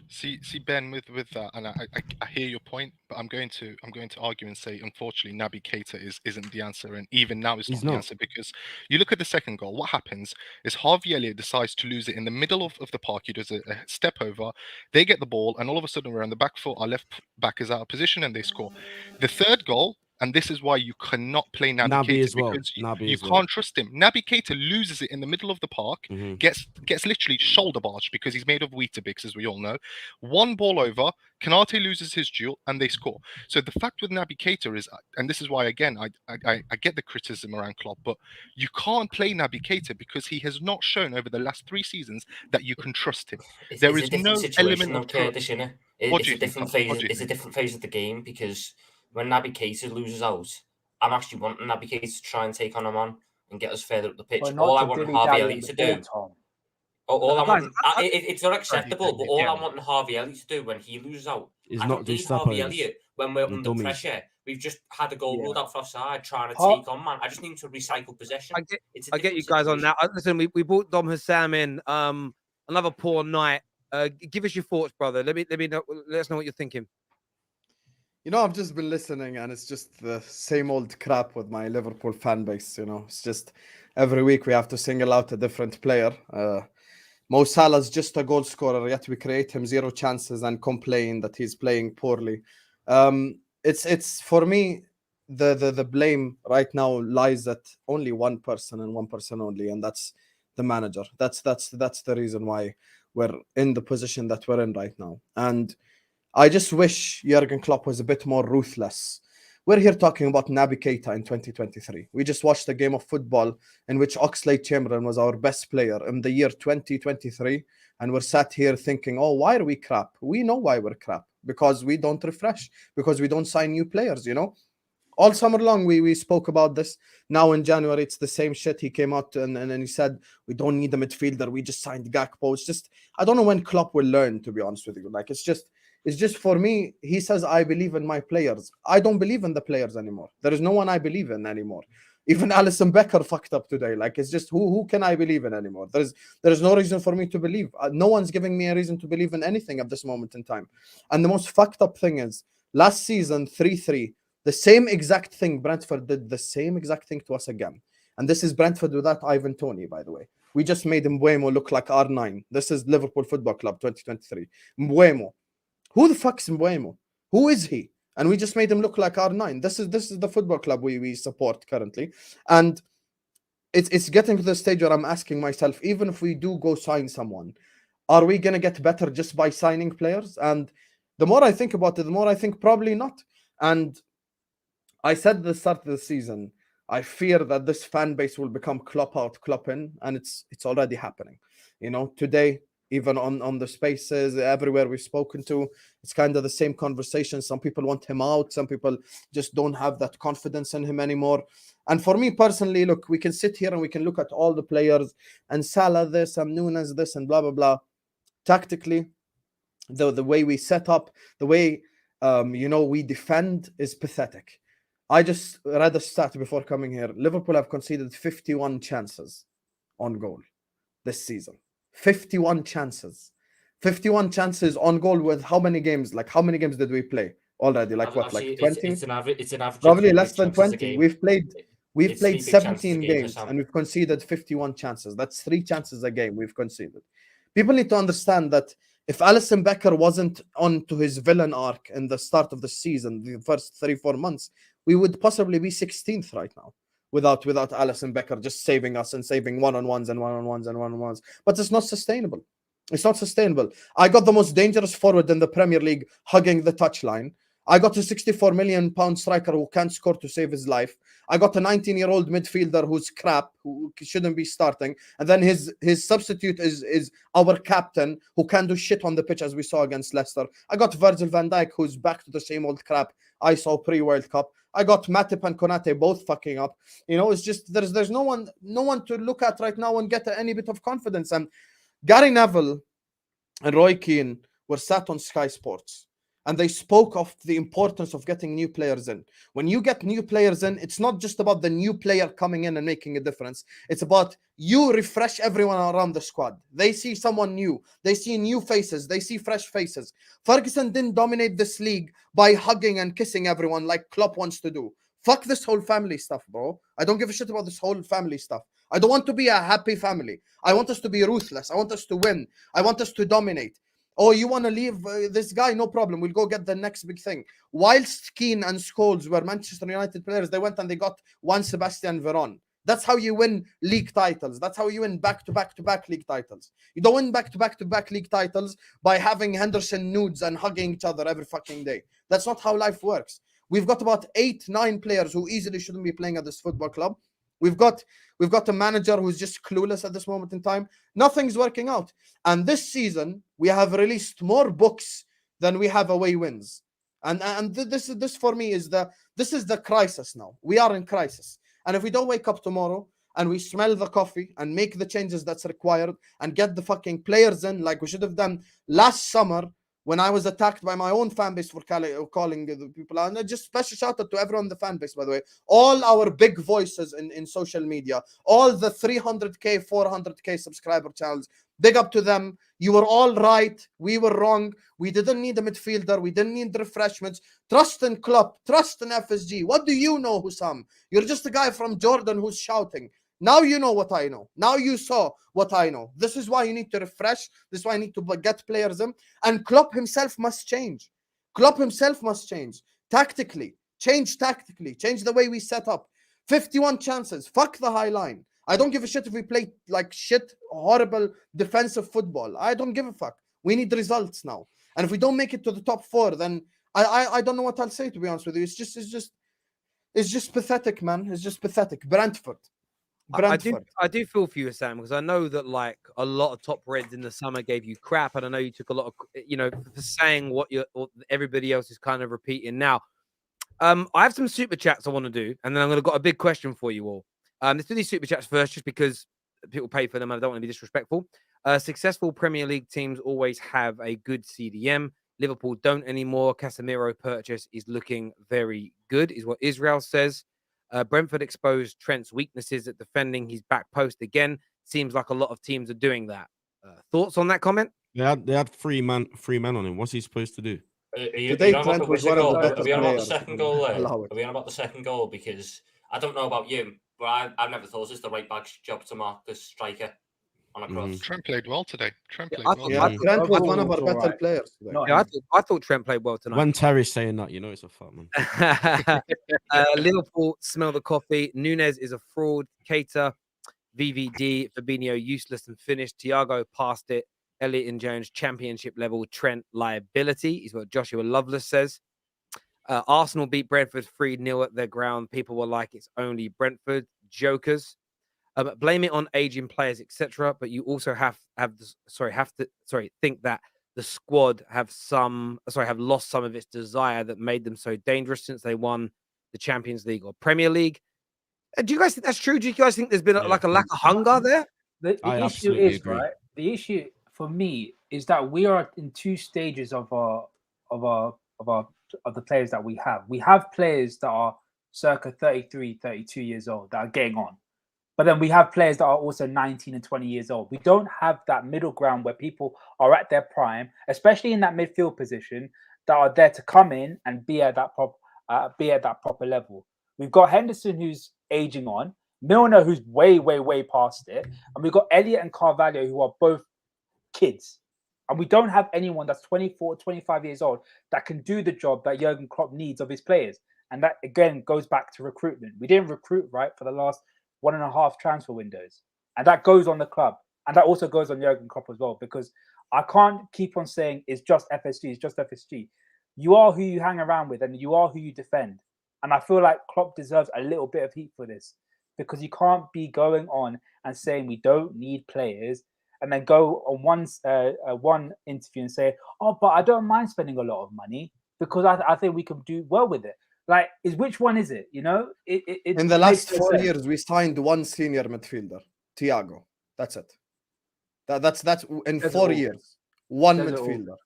See, Ben, with that, and I hear your point, but I'm going to argue and say, unfortunately, Naby Keita isn't the answer, and even now it's not the answer, because you look at the second goal. What happens is Harvey Elliott decides to lose it in the middle of the park. He does a step over, they get the ball, and all of a sudden we're on the back foot. Our left back is out of position, and they score. The third goal. And this is why you cannot play Naby Keita, as well. Because you can't trust him. Naby Keita loses it in the middle of the park, gets literally shoulder barged because he's made of Weetabix, as we all know. One ball over, Kanate loses his duel, and they score. So the fact with Naby Keita is, and this is why, again, I get the criticism around Klopp, but you can't play Naby Keita because he has not shown over the last 3 seasons that you can trust him. There is no element of trust. It's a different phase. It's a different phase of the game, because when Naby Keita loses out, I'm actually wanting Naby Keita to try and take on him on and get us further up the pitch. All I want Harvey Elliott to do, it's not acceptable, but all I want Harvey Elliott to do when he loses out, is I not don't need Harvey Elliott when we're under pressure We've just had a goal ruled out for offside, trying to Paul- take on, man. I just need to recycle possession. I get you guys on that. Listen, we brought Dom Husam in. Another poor night. Give us your thoughts, brother. Let me know. Let us know what you're thinking. You know, I've just been listening, and it's just the same old crap with my Liverpool fan base. You know, it's just every week we have to single out a different player. Mo Salah's just a goal scorer, yet we create him 0 chances and complain that he's playing poorly. It's for me, the blame right now lies at only one person and one person only, and that's the manager. That's the reason why we're in the position that we're in right now. And I just wish Jurgen Klopp was a bit more ruthless. We're here talking about Naby Keita in 2023. We just watched a game of football in which Oxlade-Chamberlain was our best player in the year 2023. And we're sat here thinking, oh, why are we crap? We know why we're crap. Because we don't refresh. Because we don't sign new players, you know? All summer long, we spoke about this. Now in January, it's the same shit. He came out and he said, we don't need a midfielder. We just signed Gakpo. It's just, I don't know when Klopp will learn, to be honest with you. Like, it's just for me, he says, I believe in my players. I don't believe in the players anymore. There is no one I believe in anymore. Even Alisson Becker fucked up today. Like, it's just, who can I believe in anymore? There is no reason for me to believe. No one's giving me a reason to believe in anything at this moment in time. And the most fucked up thing is, last season, 3-3, the same exact thing, Brentford did the same exact thing to us again. And this is Brentford without Ivan Toney, by the way. We just made Mbeumo look like R9. This is Liverpool Football Club 2023. Mbeumo. Who the fuck's Mbeumo? Who is he? And we just made him look like R9. This is the football club we support currently. And it's getting to the stage where I'm asking myself, even if we do go sign someone, are we going to get better just by signing players? And the more I think about it, the more I think probably not. And I said at the start of the season, I fear that this fan base will become Klopp out, Klopp in, and it's already happening. You know, today, even on the spaces, everywhere we've spoken to, it's kind of the same conversation. Some people want him out. Some people just don't have that confidence in him anymore. And for me personally, look, we can sit here and we can look at all the players and Salah this and Nunes this and blah, blah, blah. Tactically, the way we set up, the way, we defend is pathetic. I just read a stat before coming here. Liverpool have conceded 51 chances on goal this season. 51 chances. 51 chances on goal with how many games? Like, how many games did we play already? Like, what, like 20? It's an average. Probably less than 20. We've played 17 games and we've conceded 51 chances. That's 3 chances a game we've conceded. People need to understand that if Alisson Becker wasn't on to his villain arc in the start of the season, the first 3-4 months, we would possibly be 16th right now without Alisson Becker just saving us and saving one-on-ones and one-on-ones and one-on-ones. But it's not sustainable. It's not sustainable. I got the most dangerous forward in the Premier League hugging the touchline. I got a £64 million striker who can't score to save his life. I got a 19-year-old midfielder who's crap, who shouldn't be starting. And then his substitute is our captain, who can't do shit on the pitch, as we saw against Leicester. I got Virgil van Dijk, who's back to the same old crap I saw pre-World Cup. I got Matip and Konate both fucking up. You know, it's just there's no one to look at right now and get any bit of confidence. And Gary Neville and Roy Keane were sat on Sky Sports. And they spoke of the importance of getting new players in. When you get new players in, it's not just about the new player coming in and making a difference. It's about you refresh everyone around the squad. They see someone new. They see new faces. They see fresh faces. Ferguson didn't dominate this league by hugging and kissing everyone like Klopp wants to do. Fuck this whole family stuff, bro. I don't give a shit about this whole family stuff. I don't want to be a happy family. I want us to be ruthless. I want us to win. I want us to dominate. Oh, you want to leave this guy? No problem. We'll go get the next big thing. Whilst Keane and Scholes were Manchester United players, they went and they got one Sebastian Veron. That's how you win league titles. That's how you win back-to-back-to-back league titles. You don't win back-to-back-to-back league titles by having Henderson nudes and hugging each other every fucking day. That's not how life works. We've got about 8-9 players who easily shouldn't be playing at this football club. We've got a manager who's just clueless at this moment in time. Nothing's working out. And this season, we have released more books than we have away wins. And this for me is the crisis now. We are in crisis. And if we don't wake up tomorrow and we smell the coffee and make the changes that's required and get the fucking players in like we should have done last summer, when I was attacked by my own fan base for calling the people out. And just special shout out to everyone in the fan base, by the way. All our big voices in social media, all the 300k, 400k subscriber channels, big up to them. You were all right. We were wrong. We didn't need a midfielder. We didn't need refreshments. Trust in Klopp. Trust in FSG. What do you know, Husam? You're just a guy from Jordan who's shouting. Now you know what I know. Now you saw what I know. This is why you need to refresh. This is why I need to get players in. And Klopp himself must change. Klopp himself must change. Tactically. Change tactically. Change the way we set up. 51 chances. Fuck the high line. I don't give a shit if we play like shit, horrible defensive football. I don't give a fuck. We need results now. And if we don't make it to the top 4, then I don't know what I'll say, to be honest with you. It's just pathetic, man. It's just pathetic. Brentford. I do feel for you, Sam, because I know that like a lot of top reds in the summer gave you crap, and I know you took a lot of, for saying what everybody else is kind of repeating now. I have some super chats I want to do, and then I'm got a big question for you all. Let's do these super chats first, just because people pay for them, and I don't want to be disrespectful. Successful Premier League teams always have a good CDM. Liverpool don't anymore. Casemiro purchase is looking very good, is what Israel says. Brentford exposed Trent's weaknesses at defending his back post again. Seems like a lot of teams are doing that. Thoughts on that comment? They had three men on him. What's he supposed to do? Today, Trent was one of the better players. Are we on about the second goal? Are we on about the second goal? Because I don't know about you, but I've never thought it's the right back's job to mark the striker on a cross. Trent played well today. Trent was one of our better players today. I thought Trent played well tonight. When Terrace saying that, it's a fuck, man. Liverpool smell the coffee. Nunes is a fraud. Keita, VVD, Fabinho useless and finished. Thiago passed it. Elliott and Jones championship level. Trent liability is what Joshua Lovelace says. Arsenal beat Brentford 3-0 at their ground. People were like, it's only Brentford. Jokers. Blame it on aging players, etc. But you also have to think that the squad have lost some of its desire that made them so dangerous since they won the Champions League or Premier League. Do you guys think that's true? Do you guys think there's been a lack of hunger there? The issue is agree. Right. The issue for me is that we are in two stages of the players that we have. We have players that are circa 33, 32 years old that are getting on. But then we have players that are also 19 and 20 years old. We don't have that middle ground where people are at their prime, especially in that midfield position, that are there to come in and be at that proper level. We've got Henderson, who's aging on, Milner, who's way, way, way past it, and we've got Elliott and Carvalho, who are both kids. And we don't have anyone that's 24, 25 years old that can do the job that Jurgen Klopp needs of his players. And that, again, goes back to recruitment. We didn't recruit right for the last 1.5 transfer windows. And that goes on the club. And that also goes on Jurgen Klopp as well, because I can't keep on saying it's just FSG, it's just FSG. You are who you hang around with and you are who you defend. And I feel like Klopp deserves a little bit of heat for this, because you can't be going on and saying we don't need players and then go on one interview and say, oh, but I don't mind spending a lot of money because I think we can do well with it. Like, which one is it? In the last 4 years, we signed one senior midfielder, Thiago. That's it. That's in 4 years, one midfielder.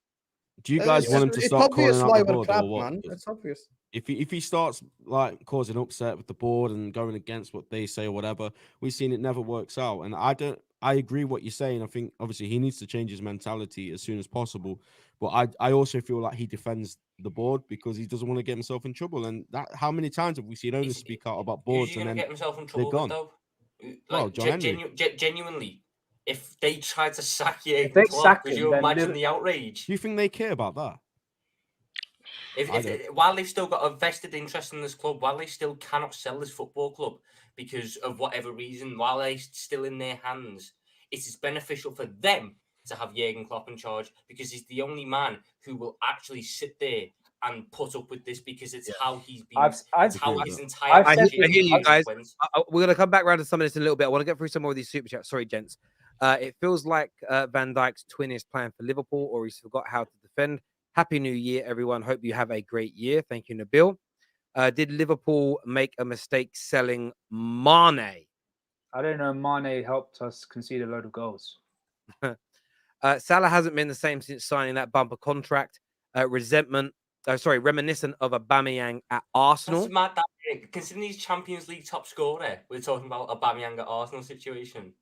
Do you guys want him to start calling out the board or what? Man. It's obvious. If he starts like causing upset with the board and going against what they say or whatever, we've seen it never works out. And I agree what you're saying. I think obviously he needs to change his mentality as soon as possible. But I also feel like he defends the board because he doesn't want to get himself in trouble. And that, how many times have we seen owners speak out about boards and then get himself in trouble, they're gone? Though? Well, genuinely, if they tried to sack you, could you imagine the outrage? Do you think they care about that? While they've still got a vested interest in this club, while they still cannot sell this football club because of whatever reason, while they're still in their hands, it is beneficial for them to have Jurgen Klopp in charge, because he's the only man who will actually sit there and put up with this, because it's how he's been. I hear you guys. We're going to come back around to some of this in a little bit. I want to get through some more of these super chats. Sorry, gents. It feels like Van Dijk's twin is playing for Liverpool, or he's forgot how to defend. Happy New Year, everyone. Hope you have a great year. Thank you, Nabil. Did Liverpool make a mistake selling Mane? I don't know. Mane helped us concede a load of goals. Salah hasn't been the same since signing that bumper contract. Reminiscent of Aubameyang at Arsenal. That's mad. Considering he's Champions League top scorer, we're talking about Aubameyang at Arsenal situation.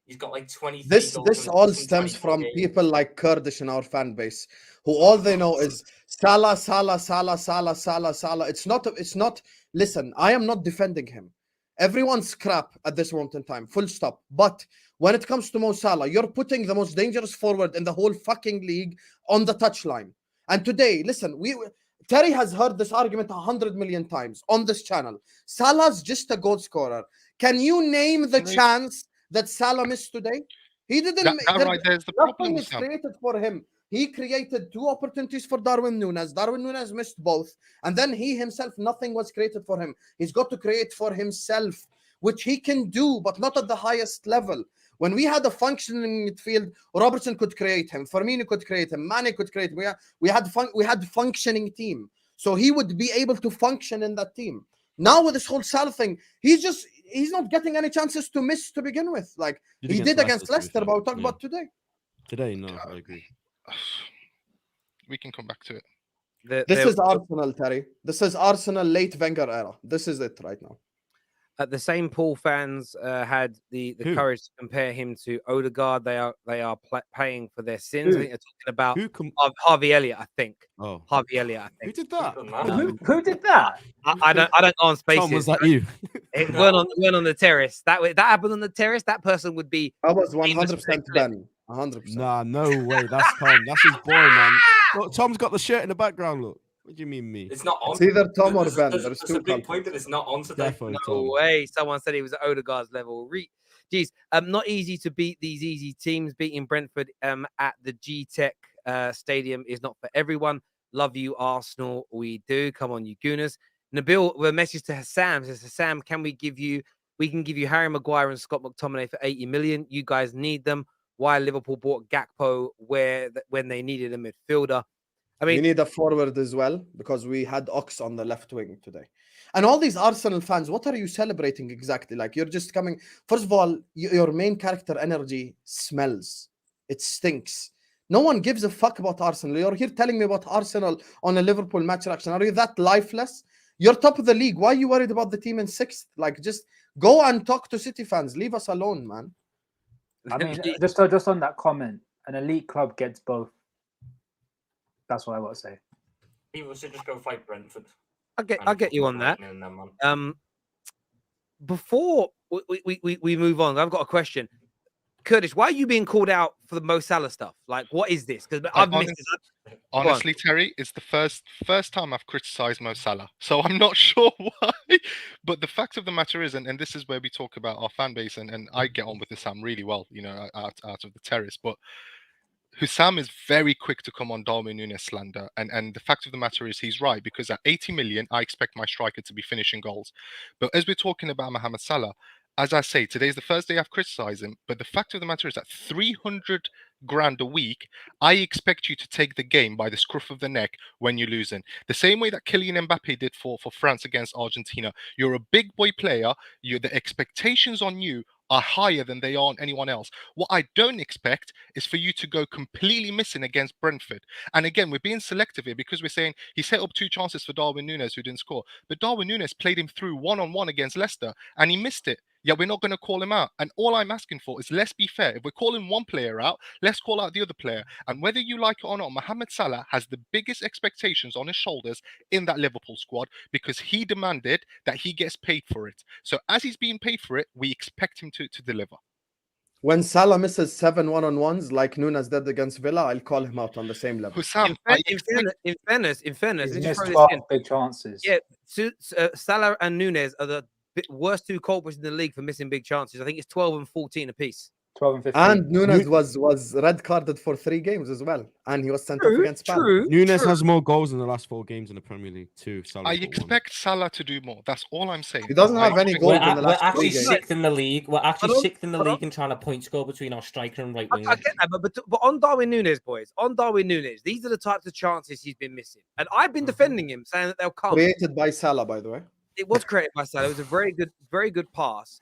He's got like 23 This goals. all stems from people like Kurdish in our fan base, who all they know is Salah, Salah, Salah, Salah, Salah, Salah. It's not. Listen, I am not defending him. Everyone's crap at this moment in time. Full stop. But when it comes to Mo Salah, you're putting the most dangerous forward in the whole fucking league on the touchline. And today, listen, Terry has heard this argument 100 million times on this channel. Salah's just a goal scorer. Can you name the chance that Salah missed today? He didn't. There's the problem. Nothing is created for him. He created 2 opportunities for Darwin Núñez. Darwin Núñez missed both. And then he himself, nothing was created for him. He's got to create for himself, which he can do, but not at the highest level. When we had a functioning midfield, Robertson could create him. Firmino could create him. Mane could create him. We had functioning team. So he would be able to function in that team. Now with this whole Salah thing, he's not getting any chances to miss to begin with. Like he did against Leicester, but we're talking about today. Today, no, I agree. We can come back to it. This is Arsenal, Terry. This is Arsenal late Wenger era. This is it right now. The same Paul fans had the courage to compare him to Odegaard. They are paying for their sins. I think they're talking about Harvey Elliott. I think. Oh, Harvey Elliott. I think. Who did that? Who did that? I don't go on Spaces. Tom, was that you? It went on the terrace. That happened on the terrace. That person would be. I was 100% Ben. 100%. Nah, no way. That's Tom. That's his boy, man. Look, Tom's got the shirt in the background. Look. What do you mean me? It's not on. It's either Tom or Ben. There's a big point that it's not on today. No way. Someone said he was at Odegaard's level. Jeez, not easy to beat these easy teams. Beating Brentford at the G-Tech Stadium is not for everyone. Love you, Arsenal. We do. Come on, you gooners. Nabil, with a message to Husam says, Husam, we can give you Harry Maguire and Scott McTominay for 80 million. You guys need them. Why Liverpool bought Gakpo when they needed a midfielder? I mean, we need a forward as well because we had Ox on the left wing today. And all these Arsenal fans, what are you celebrating exactly? Like you're just coming. First of all, your main character energy smells. It stinks. No one gives a fuck about Arsenal. You're here telling me about Arsenal on a Liverpool match reaction. Are you that lifeless? You're top of the league. Why are you worried about the team in 6th? Like just go and talk to City fans. Leave us alone, man. I mean, just on that comment, an elite club gets both. That's what I want to say. People should just go fight Brentford. I get you on that. Before we move on, I've got a question. Kurdish, why are you being called out for the Mo Salah stuff? Like, what is this? Because I've missed it. Honestly, Terry, it's the first time I've criticized Mo Salah, so I'm not sure why. But the fact of the matter is, and this is where we talk about our fan base, and I get on with the Sam really well, out of the terrace, but Husam is very quick to come on Darwin Núñez slander, and the fact of the matter is he's right, because at 80 million, I expect my striker to be finishing goals. But as we're talking about Mohamed Salah, as I say, today's the first day I've criticized him, but the fact of the matter is that 300 grand a week, I expect you to take the game by the scruff of the neck when you're losing. The same way that Kylian Mbappe did for France against Argentina. You're a big boy player, the expectations on you are higher than they are on anyone else. What I don't expect is for you to go completely missing against Brentford. And again, we're being selective here because we're saying he set up 2 chances for Darwin Núñez who didn't score. But Darwin Núñez played him through one-on-one against Leicester and he missed it. Yeah, we're not going to call him out. And all I'm asking for is let's be fair. If we're calling one player out, let's call out the other player. And whether you like it or not, Mohamed Salah has the biggest expectations on his shoulders in that Liverpool squad because he demanded that he gets paid for it. So as he's being paid for it, we expect him to deliver. When Salah misses 7 one-on-ones like Núñez did against Villa, I'll call him out on the same level. Husam, in fairness, he's missed 12 big chances. Yeah, Salah and Núñez are the worst 2 culprits in the league for missing big chances. I think it's 12 and 14 apiece. 12 and 15. And Núñez was red carded for 3 games as well, and he was sent off against Spurs. Núñez has more goals in the last 4 games in the Premier League too. I expect Salah to do more. That's all I'm saying. He doesn't have any goals in the last 3 games. We're actually 6th in the league. We're actually 6th in the league and trying to point score between our striker and right winger. I get that, but on Darwin Núñez, boys, these are the types of chances he's been missing, and I've been defending him, saying that they'll come. Created by Salah, by the way. It was created by Salah. It was a very good pass.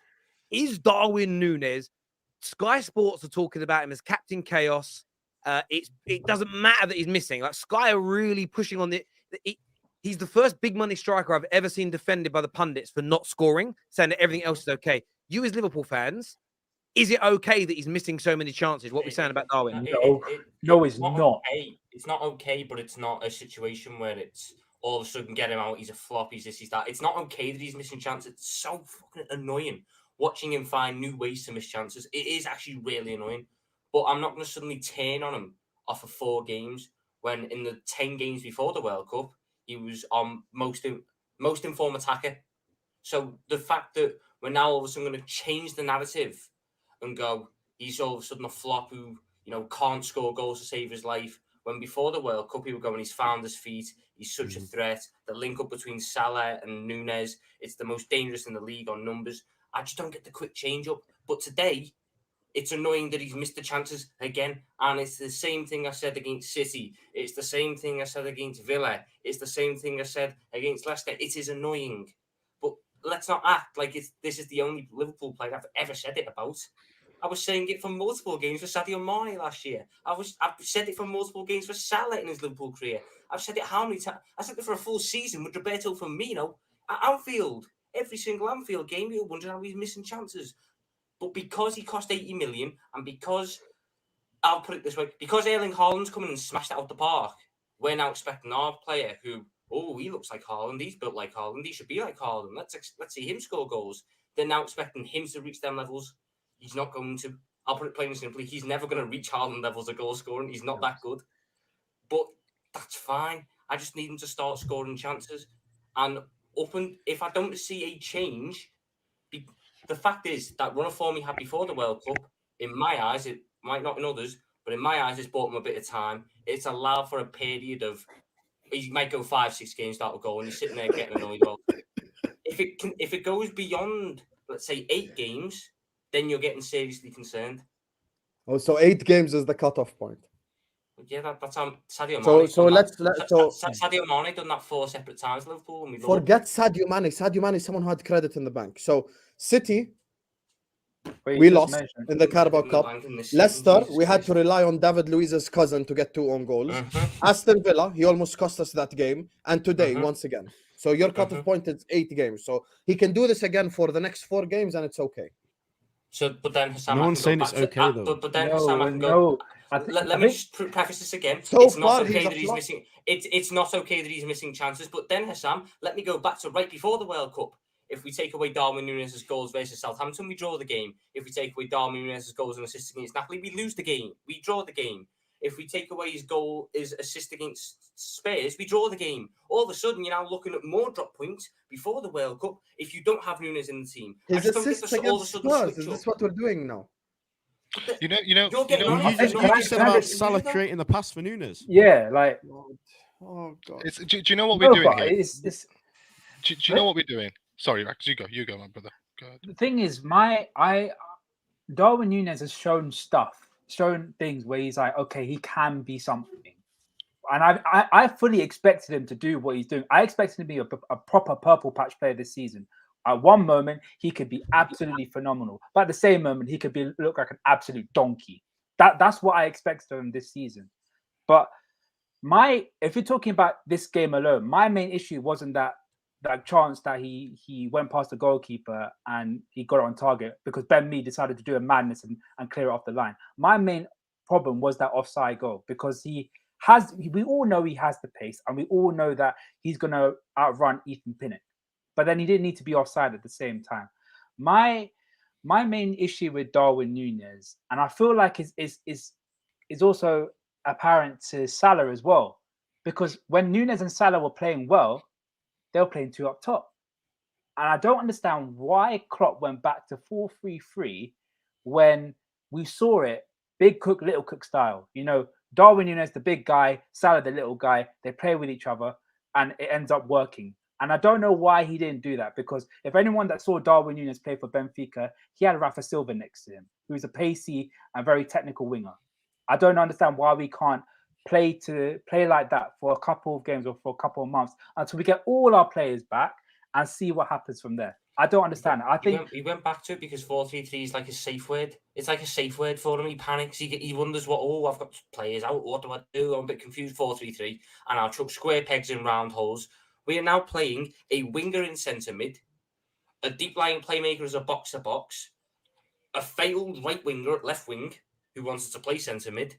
Is Darwin Núñez? Sky Sports are talking about him as Captain Chaos. it doesn't matter that he's missing. Like Sky are really pushing on he's the first big money striker I've ever seen defended by the pundits for not scoring, saying that everything else is okay. You as Liverpool fans, is it okay that he's missing so many chances? What we're saying about Darwin? No, it's not. Okay. It's not okay, but it's not a situation where it's all of a sudden get him out. He's a flop. He's this. He's that. It's not okay that he's missing chances. It's so fucking annoying watching him find new ways to miss chances. It is actually really annoying. But I'm not going to suddenly turn on him off of 4 games when in the 10 games before the World Cup he was on most informed attacker. So the fact that we're now all of a sudden going to change the narrative and go, he's all of a sudden a flop who, can't score goals to save his life. When before the World Cup, people were going, he's found his feet. He's such a threat. The link up between Salah and Nunez, it's the most dangerous in the league on numbers. I just don't get the quick change up. But today, it's annoying that he's missed the chances again. And it's the same thing I said against City. It's the same thing I said against Villa. It's the same thing I said against Leicester. It is annoying. But let's not act like this is the only Liverpool player I've ever said it about. I was saying it for multiple games for Sadio Mane last year. I've said it for multiple games for Salah in his Liverpool career. I've said it how many times? I said it for a full season with Roberto Firmino at Anfield. Every single Anfield game, you're wondering how he's missing chances. But because he cost 80 million, and because, I'll put it this way, because Erling Haaland's coming and smashed it out the park, we're now expecting our player who, he looks like Haaland, he's built like Haaland, he should be like Haaland. Let's see him score goals. They're now expecting him to reach them levels. He's not going to. I'll put it plain and simply. He's never going to reach Haaland levels of goal scoring. He's not that good. But that's fine. I just need him to start scoring chances. And if I don't see a change, the fact is that run of form he had before the World Cup, in my eyes, it might not in others, but in my eyes, it's bought him a bit of time. It's allowed for a period of, he might go 5-6 games without a goal, and he's sitting there getting annoyed. Well, if it goes beyond, let's say, 8 games, then you're getting seriously concerned. Oh, so 8 games is the cutoff point. Yeah, that's Sadio Mane. Sadio Mane done that 4 separate times, Liverpool. And forget Sadio Mane. Sadio Mane is someone who had credit in the bank. So City, we lost in the Carabao Cup. Leicester, we had to rely on David Luiz's cousin to get 2 own goals. Aston Villa, he almost cost us that game. And today, once again. So your cutoff point is 8 games. So he can do this again for the next 4 games, and it's okay. So, but then Husam, no one's saying it's okay though. But then Husam, I can go. Let me just preface this again. So it's not far, okay that he's missing. It's not okay that he's missing chances. But then Husam, let me go back to right before the World Cup. If we take away Darwin Núñez's goals versus Southampton, we draw the game. If we take away Darwin Núñez's goals and assists against Napoli, we lose the game. We draw the game. If we take away his assist against Spurs, we draw the game. All of a sudden, you're now looking at more drop points before the World Cup if you don't have Núñez in the team. His assists against Spurs, is this what we're doing now? You just said about Salah creating the pass for Núñez. Yeah, like... Oh, God. Do you know what we're doing here? Do you know what we're doing? Sorry, Rax, you go, my brother. Go ahead. The thing is, Darwin Núñez has shown things where he's like, okay, he can be something. And I fully expected him to do what he's doing. I expected him to be a proper purple patch player this season. At one moment, he could be absolutely phenomenal. But at the same moment, he could look like an absolute donkey. That's what I expected of him this season. But if you're talking about this game alone, my main issue wasn't that chance that he went past the goalkeeper and he got it on target because Ben Mee decided to do a madness and clear it off the line. My main problem was that offside goal because we all know he has the pace and we all know that he's going to outrun Ethan Pinnock. But then he didn't need to be offside at the same time. My main issue with Darwin Núñez, and I feel like is also apparent to Salah as well, because when Núñez and Salah were playing well, they were playing 2 up top. And I don't understand why Klopp went back to 4-3-3 when we saw it big cook, little cook style. Darwin Núñez, the big guy, Salah, the little guy, they play with each other and it ends up working. And I don't know why he didn't do that, because if anyone that saw Darwin Núñez play for Benfica, he had Rafa Silva next to him, who's a pacey and very technical winger. I don't understand why we can't play like that for a couple of games or for a couple of months until we get all our players back and see what happens from there. I don't understand. I He think went back to it because 4-3-3 is like a safe word. It's like a safe word for him. He panics. He wonders I've got players out. What do I do? I'm a bit confused. 4-3-3. And I'll chuck square pegs in round holes. We are now playing a winger in centre mid, a deep lying playmaker as a box-to-box, a failed right winger at left wing who wants to play centre mid.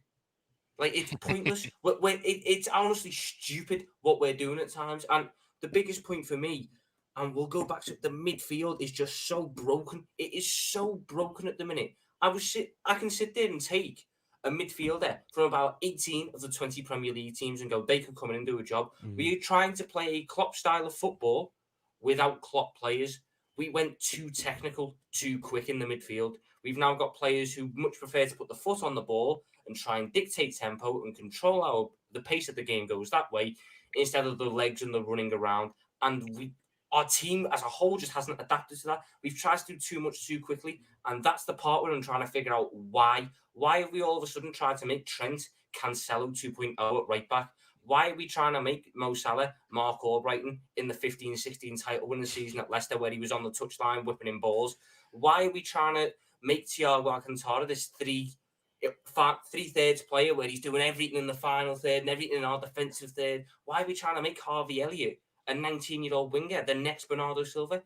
Like, it's pointless. It's honestly stupid what we're doing at times. And the biggest point for me, and we'll go back to the midfield, is just so broken. It is so broken at the minute. I can sit there and take a midfielder from about 18 of the 20 Premier League teams and go, they can come in and do a job. We're trying to play a Klopp style of football without Klopp players. We went too technical, too quick in the midfield. We've now got players who much prefer to put the foot on the ball and try and dictate tempo and control the pace of the game goes that way instead of the legs and the running around. And our team as a whole just hasn't adapted to that. We've tried to do too much too quickly, and that's the part where I'm trying to figure out why. Why have we all of a sudden tried to make Trent Cancelo 2.0 at right back? Why are we trying to make Mo Salah Mark Albrighton in the 15-16 title winning season at Leicester where he was on the touchline whipping in balls? Why are we trying to make Thiago Alcantara this three-thirds player where he's doing everything in the final third and everything in our defensive third? Why are we trying to make Harvey Elliott a 19-year-old winger, the next Bernardo Silva?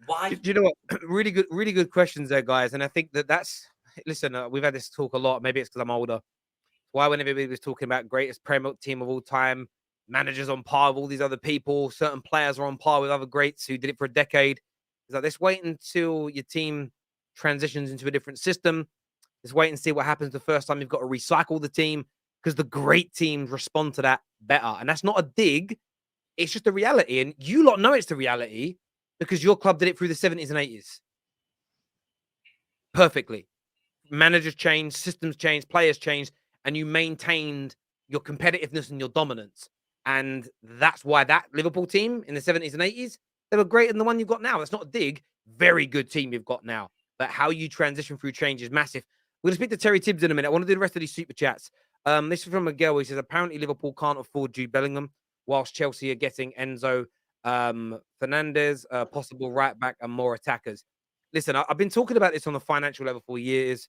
Why? Do you know what? Really good questions there, guys. And I think that's listen. We've had this talk a lot. Maybe it's because I'm older. Why, when everybody was talking about greatest Premier team of all time, managers on par with all these other people, certain players are on par with other greats who did it for a decade. It's like, let's wait until your team transitions into a different system. Let's wait and see what happens the first time you've got to recycle the team, because the great teams respond to that better. And that's not a dig. It's just the reality. And you lot know it's the reality because your club did it through the 70s and 80s. Perfectly. Managers changed, systems changed, players changed, and you maintained your competitiveness and your dominance. And that's why that Liverpool team in the 70s and 80s, they were greater than the one you've got now. That's not a dig. Very good team you've got now. But how you transition through change is massive. We're going to speak to Terry Tibbs in a minute. I want to do the rest of these super chats. This is from Miguel. He says, apparently Liverpool can't afford Jude Bellingham, whilst Chelsea are getting Enzo Fernandez, possible right back and more attackers. Listen, I've been talking about this on the financial level for years.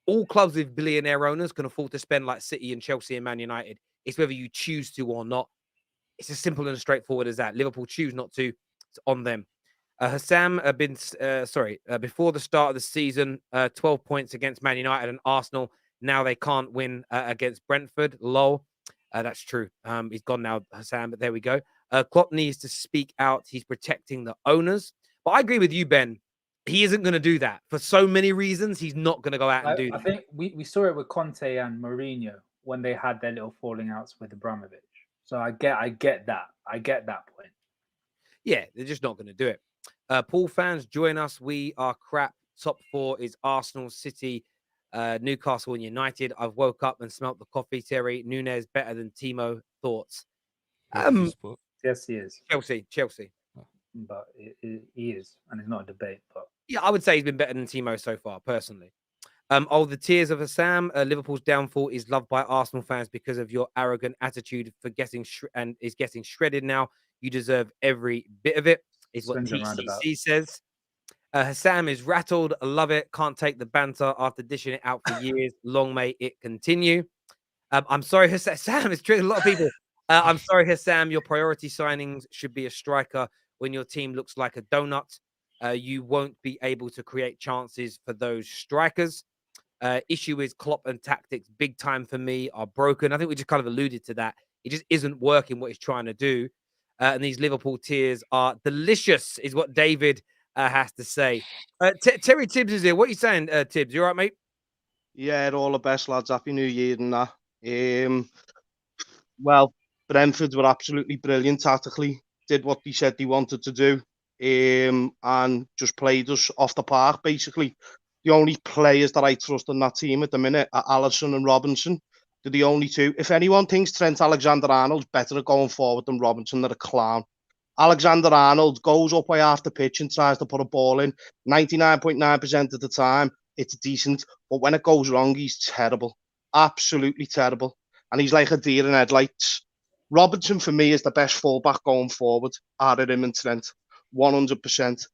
All clubs with billionaire owners can afford to spend like City and Chelsea and Man United. It's whether you choose to or not. It's as simple and straightforward as that. Liverpool choose not to. It's on them. Husam before the start of the season, 12 points against Man United and Arsenal. Now they can't win against Brentford. Lol. That's true. He's gone now, Husam, but there we go. Klopp needs to speak out. He's protecting the owners. But I agree with you, Ben. He isn't going to do that. For so many reasons, he's not going to go out and do that. I think we saw it with Conte and Mourinho when they had their little falling outs with Abramovich. So I get that. I get that point. Yeah, they're just not going to do it. Paul fans, join us. We are crap. Top four is Arsenal, City, Newcastle and United. I've woke up and smelt the coffee. Terry, Nunes better than Timo. Thoughts? Yes, he is. Chelsea. But he is, and it's not a debate. But yeah, I would say he's been better than Timo so far, personally. The tears of Husam. Liverpool's downfall is loved by Arsenal fans because of your arrogant attitude for getting shredded now. You deserve every bit of it, is what TCC says. Husam is rattled. I love it. Can't take the banter after dishing it out for years. Long may it continue. I'm sorry, Husam. It's triggered a lot of people. I'm sorry, Husam. Your priority signings should be a striker. When your team looks like a donut, you won't be able to create chances for those strikers. Issue is Klopp and tactics, big time for me, are broken. I think we just kind of alluded to that. It just isn't working what he's trying to do. And these Liverpool tears are delicious, is what David has to say. Terry Tibbs is here. What are you saying, Tibbs? You all right, mate? Yeah, all the best, lads. Happy New Year and that. Well, Brentford were absolutely brilliant tactically. Did what they said they wanted to do, and just played us off the park, basically. The only players that I trust in that team at the minute are Alisson and Robinson. They're the only two. If anyone thinks Trent Alexander-Arnold's better at going forward than Robinson, they're a clown. Alexander-Arnold goes up by half the pitch and tries to put a ball in. 99.9% of the time, it's decent. But when it goes wrong, he's terrible. Absolutely terrible. And he's like a deer in headlights. Robinson, for me, is the best fullback going forward out of him and Trent. 100%.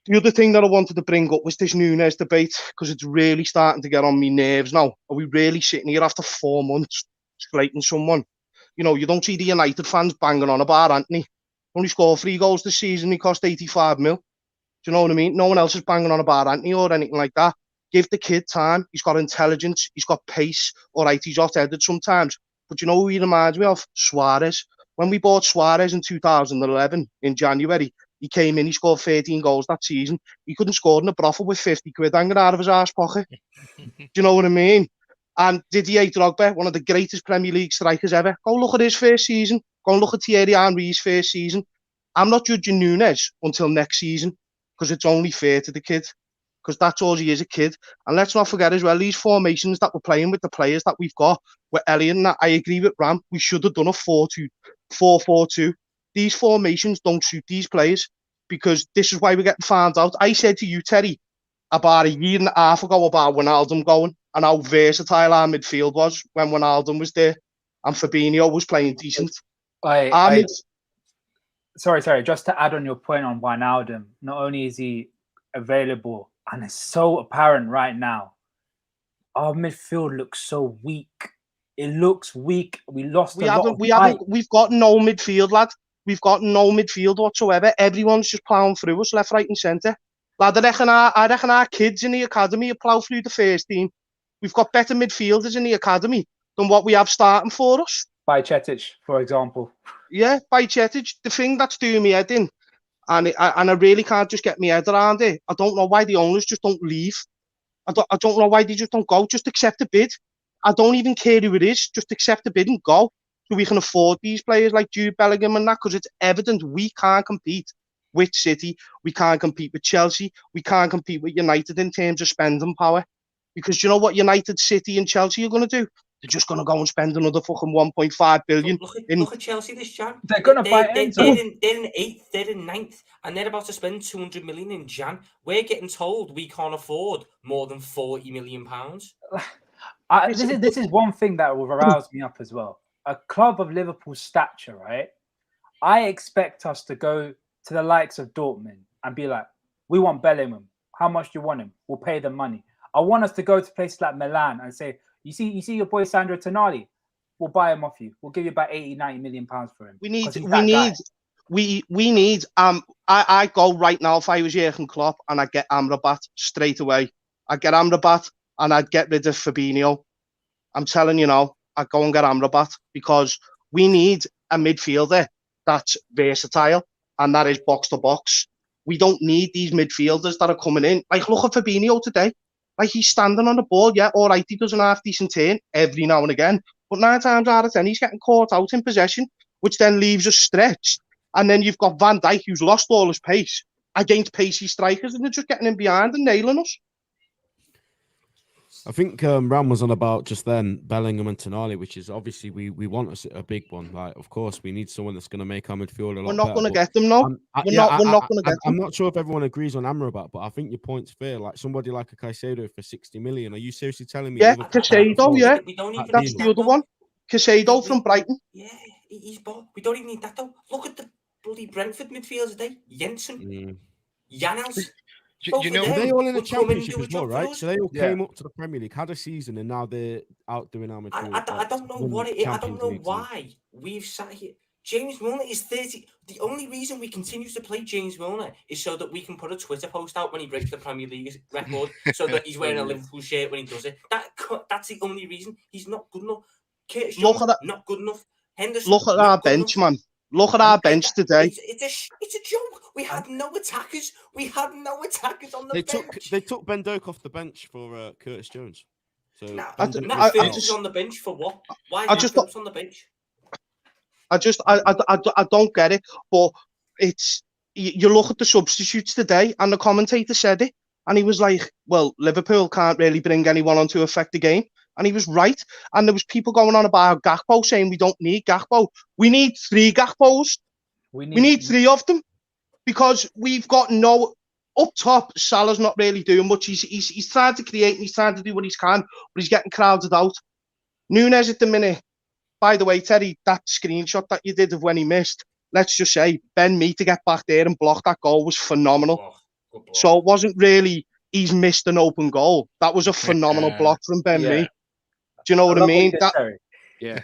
The other thing that I wanted to bring up was this Nunes debate, because it's really starting to get on me nerves now. Are we really sitting here after 4 months slating someone? You know, you don't see the United fans banging on about Anthony. Only scored 3 goals this season. He cost 85 mil. Do you know what I mean? No one else is banging on about Anthony or anything like that. Give the kid time. He's got intelligence. He's got pace. All right, he's hot-headed sometimes. But you know who he reminds me of? Suarez. When we bought Suarez in 2011, in January, he came in, he scored 13 goals that season. He couldn't score in a brothel with 50 quid hanging out of his arse pocket. Do you know what I mean? And Didier Drogba, one of the greatest Premier League strikers ever. Go look at his first season. Go and look at Thierry Henry's first season. I'm not judging Nunes until next season, because it's only fair to the kid, because that's all he is, a kid. And let's not forget as well, these formations that we're playing with, the players that we've got, with Elliott and that, I agree with Ram, we should have done a 4-4-2. These formations don't suit these players, because this is why we're getting found out. I said to you, Terry, about a year and a half ago about Wijnaldum going and how versatile our midfield was when Wijnaldum was there and Fabinho was playing decent. Sorry. Just to add on your point on Wijnaldum, not only is he available, and it's so apparent right now, our midfield looks so weak. It looks weak. We've got no midfield, lad. We've got no midfield whatsoever. Everyone's just plowing through us left, right, and centre. Lad, I reckon our kids in the academy plough through the first team. We've got better midfielders in the academy than what we have starting for us. By Chetic, for example. Yeah, by Chetic. The thing that's doing me head in, and I really can't just get my head around it. I don't know why the owners just don't leave. I don't know why they just don't go. Just accept a bid. I don't even care who it is. Just accept a bid and go. So we can afford these players like Jude Bellingham and that, because it's evident we can't compete with City. We can't compete with Chelsea. We can't compete with United in terms of spending power. Because you know what United, City and Chelsea are going to do? They're just going to go and spend another fucking 1.5 billion. Look at Chelsea this Jan. They're going to fight They're in 8th, they're in 9th, and they're about to spend 200 million in Jan. We're getting told we can't afford more than 40 million pounds. This is one thing that will arouse me up as well. A club of Liverpool's stature, right? I expect us to go to the likes of Dortmund and be like, we want Bellingham. How much do you want him? We'll pay the money. I want us to go to places like Milan and say, you see your boy Sandro Tonali? We'll buy him off you. We'll give you about 80, 90 million pounds for him. I go right now if I was Jurgen Klopp and I'd get Amrabat straight away. I'd get Amrabat and I'd get rid of Fabinho. I'm telling you now, I'd go and get Amrabat, because we need a midfielder that's versatile and that is box to box. We don't need these midfielders that are coming in. Like, look at Fabinho today. Like, he's standing on the ball, yeah, all right, he does an half-decent turn every now and again, but 9 times out of 10, he's getting caught out in possession, which then leaves us stretched. And then you've got Van Dijk, who's lost all his pace, against pacey strikers, and they're just getting in behind and nailing us. I think Ram was on about just then Bellingham and Tonali, which is obviously we want a big one. Like, of course, we need someone that's going to make our midfield a lot better. We're not going to get them, no. We're not going to get them. I'm not sure if everyone agrees on Amrabat, but I think your point's fair. Like, somebody like a Caicedo for 60 million. Are you seriously telling me? Yeah, Caicedo, yeah. That's the other one. Caicedo from Brighton. Yeah, he's bought. We don't even need that, though. Look at the bloody Brentford midfielders today. Jensen, Janels. You know, they all in the Championship as well, right? So they all came up to the Premier League, had a season, and now they're out doing our midfield. I don't know what it is. I don't know why we've sat here. James Milner is 30. The only reason we continue to play James Milner is so that we can put a Twitter post out when he breaks the Premier League record, so that he's wearing a Liverpool shirt when he does it. That's the only reason. He's not good enough. Curtis Jones, not good enough. Henderson, look at our bench, man. Look at our bench today. It's a joke. We had no attackers. We had no attackers on the bench. They took Ben Doak off the bench for Curtis Jones. So Matt Phillips is on the bench for what? Why is Matt Phillips on the bench? I don't get it. But it's, you look at the substitutes today, and the commentator said it, and he was like, "Well, Liverpool can't really bring anyone on to affect the game." And he was right. And there was people going on about Gakpo, saying we don't need Gakpo. We need 3 Gakpos. We need 3 of them, because we've got no up top. Salah's not really doing much. He's trying to create and he's trying to do what he can, but he's getting crowded out. Nunes at the minute. By the way, Terry, that screenshot that you did of when he missed, let's just say Ben Mee to get back there and block that goal was phenomenal. So it wasn't really he's missed an open goal. That was a phenomenal block from Ben Yeah. Mee. Do you know what I mean? Yeah.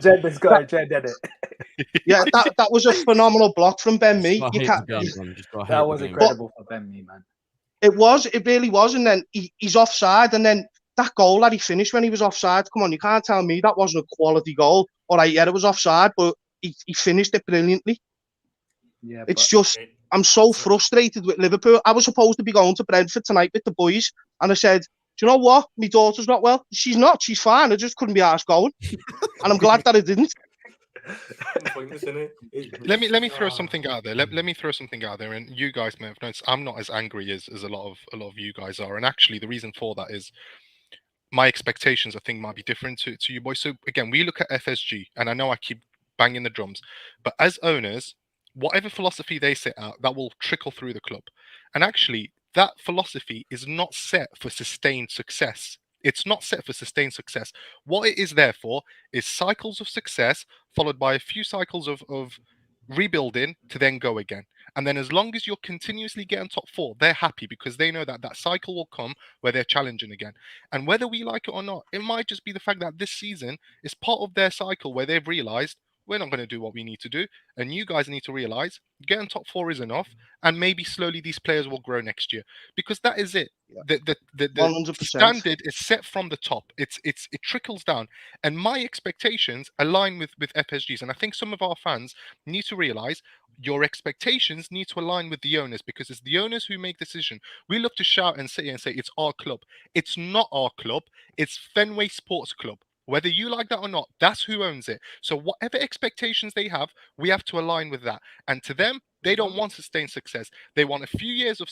Jed, let's go. Jed did it. Yeah, that was a phenomenal block from Ben Mee. Just You gotta hate can't. the game, man. Just gotta hate That the was game. incredible for Ben Mee, man. It really was. And then he's offside. And then that goal that he finished when he was offside, come on, you can't tell me that wasn't a quality goal. All right, yeah, it was offside, but he finished it brilliantly. Yeah, It's just, I'm so frustrated with Liverpool. I was supposed to be going to Brentford tonight with the boys. And I said, do you know what? My daughter's not well. She's not. She's fine. I just couldn't be arsed going. And I'm glad that I didn't. Let me throw something out there. Let me throw something out there, and you guys may have noticed I'm not as angry as a lot of you guys are. And actually, the reason for that is my expectations, I think, might be different to you boys. So again, we look at FSG, and I know I keep banging the drums, but as owners, whatever philosophy they set out, that will trickle through the club. And actually, that philosophy is not set for sustained success. It's not set for sustained success. What it is there for is cycles of success followed by a few cycles of rebuilding to then go again. And then as long as you're continuously getting top four, they're happy because they know that that cycle will come where they're challenging again. And whether we like it or not, it might just be the fact that this season is part of their cycle where they've realized we're not going to do what we need to do. And you guys need to realize getting top four is enough. And maybe slowly these players will grow next year because that is it. The 100%. standard is set from the top. It trickles down. And my expectations align with FSG's. And I think some of our fans need to realize your expectations need to align with the owners because it's the owners who make decision. We love to shout and say it's our club. It's not our club. It's Fenway Sports Club. Whether you like that or not, that's who owns it. So whatever expectations they have, we have to align with that. And to them, they don't want sustained success. They want a few years of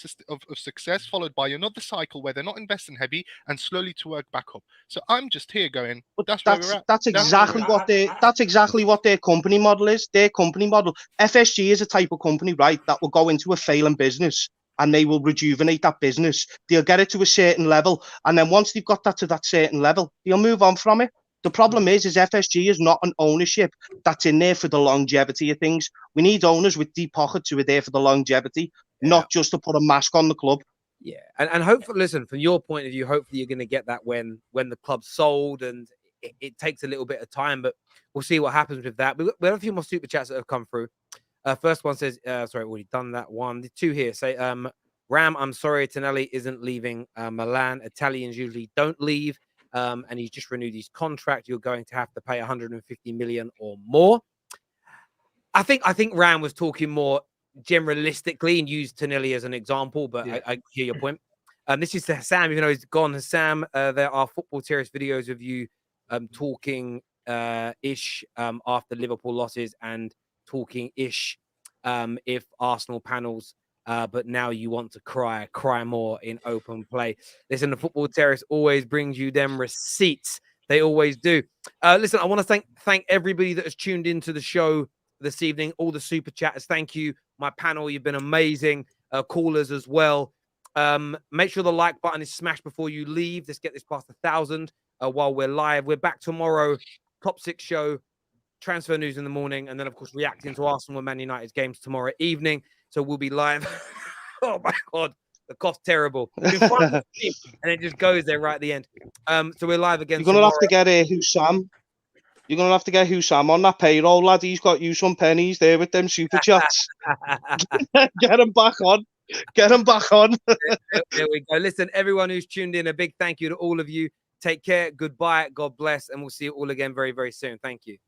success followed by another cycle where they're not investing heavy and slowly to work back up. So I'm just here going, that's where we're at. That's exactly what their company model is. Their company model. FSG is a type of company, right, that will go into a failing business and they will rejuvenate that business. They'll get it to a certain level. And then once they've got that to that certain level, they'll move on from it. The problem is FSG is not an ownership that's in there for the longevity of things. We need owners with deep pockets who are there for the longevity, not just to put a mask on the club. Yeah, and hopefully, listen, from your point of view, hopefully you're going to get that when the club's sold, and it takes a little bit of time, but we'll see what happens with that. We have a few more super chats that have come through. First one says, sorry, already done that one. The two here say, Ram, I'm sorry, Tonelli isn't leaving Milan. Italians usually don't leave. And he's just renewed his contract. You're going to have to pay 150 million or more. I think Ram was talking more generalistically and used Tonelli as an example, but yeah. I hear your point. This is to Husam, even though he's gone. Husam, there are Football Terrace videos of you talking ish after Liverpool losses and talking ish if Arsenal panels. But now you want to cry more in open play. Listen, the Football Terrace always brings you them receipts. They always do. Listen, I want to thank everybody that has tuned into the show this evening, all the super chatters. Thank you, my panel. You've been amazing. Callers as well. Make sure the like button is smashed before you leave. Let's get this past 1,000 while we're live. We're back tomorrow. Top 6 show. Transfer news in the morning. And then, of course, reacting to Arsenal and Man United's games tomorrow evening. So we'll be live. Oh, my God. The cough's terrible. And it just goes there right at the end. So we're live again. You're going to have to get Husam. You're going to have to get Husam on that payroll, lad. He's got you some pennies there with them super chats. Get him back on. Get him back on. There we go. Listen, everyone who's tuned in, a big thank you to all of you. Take care. Goodbye. God bless. And we'll see you all again very, very soon. Thank you.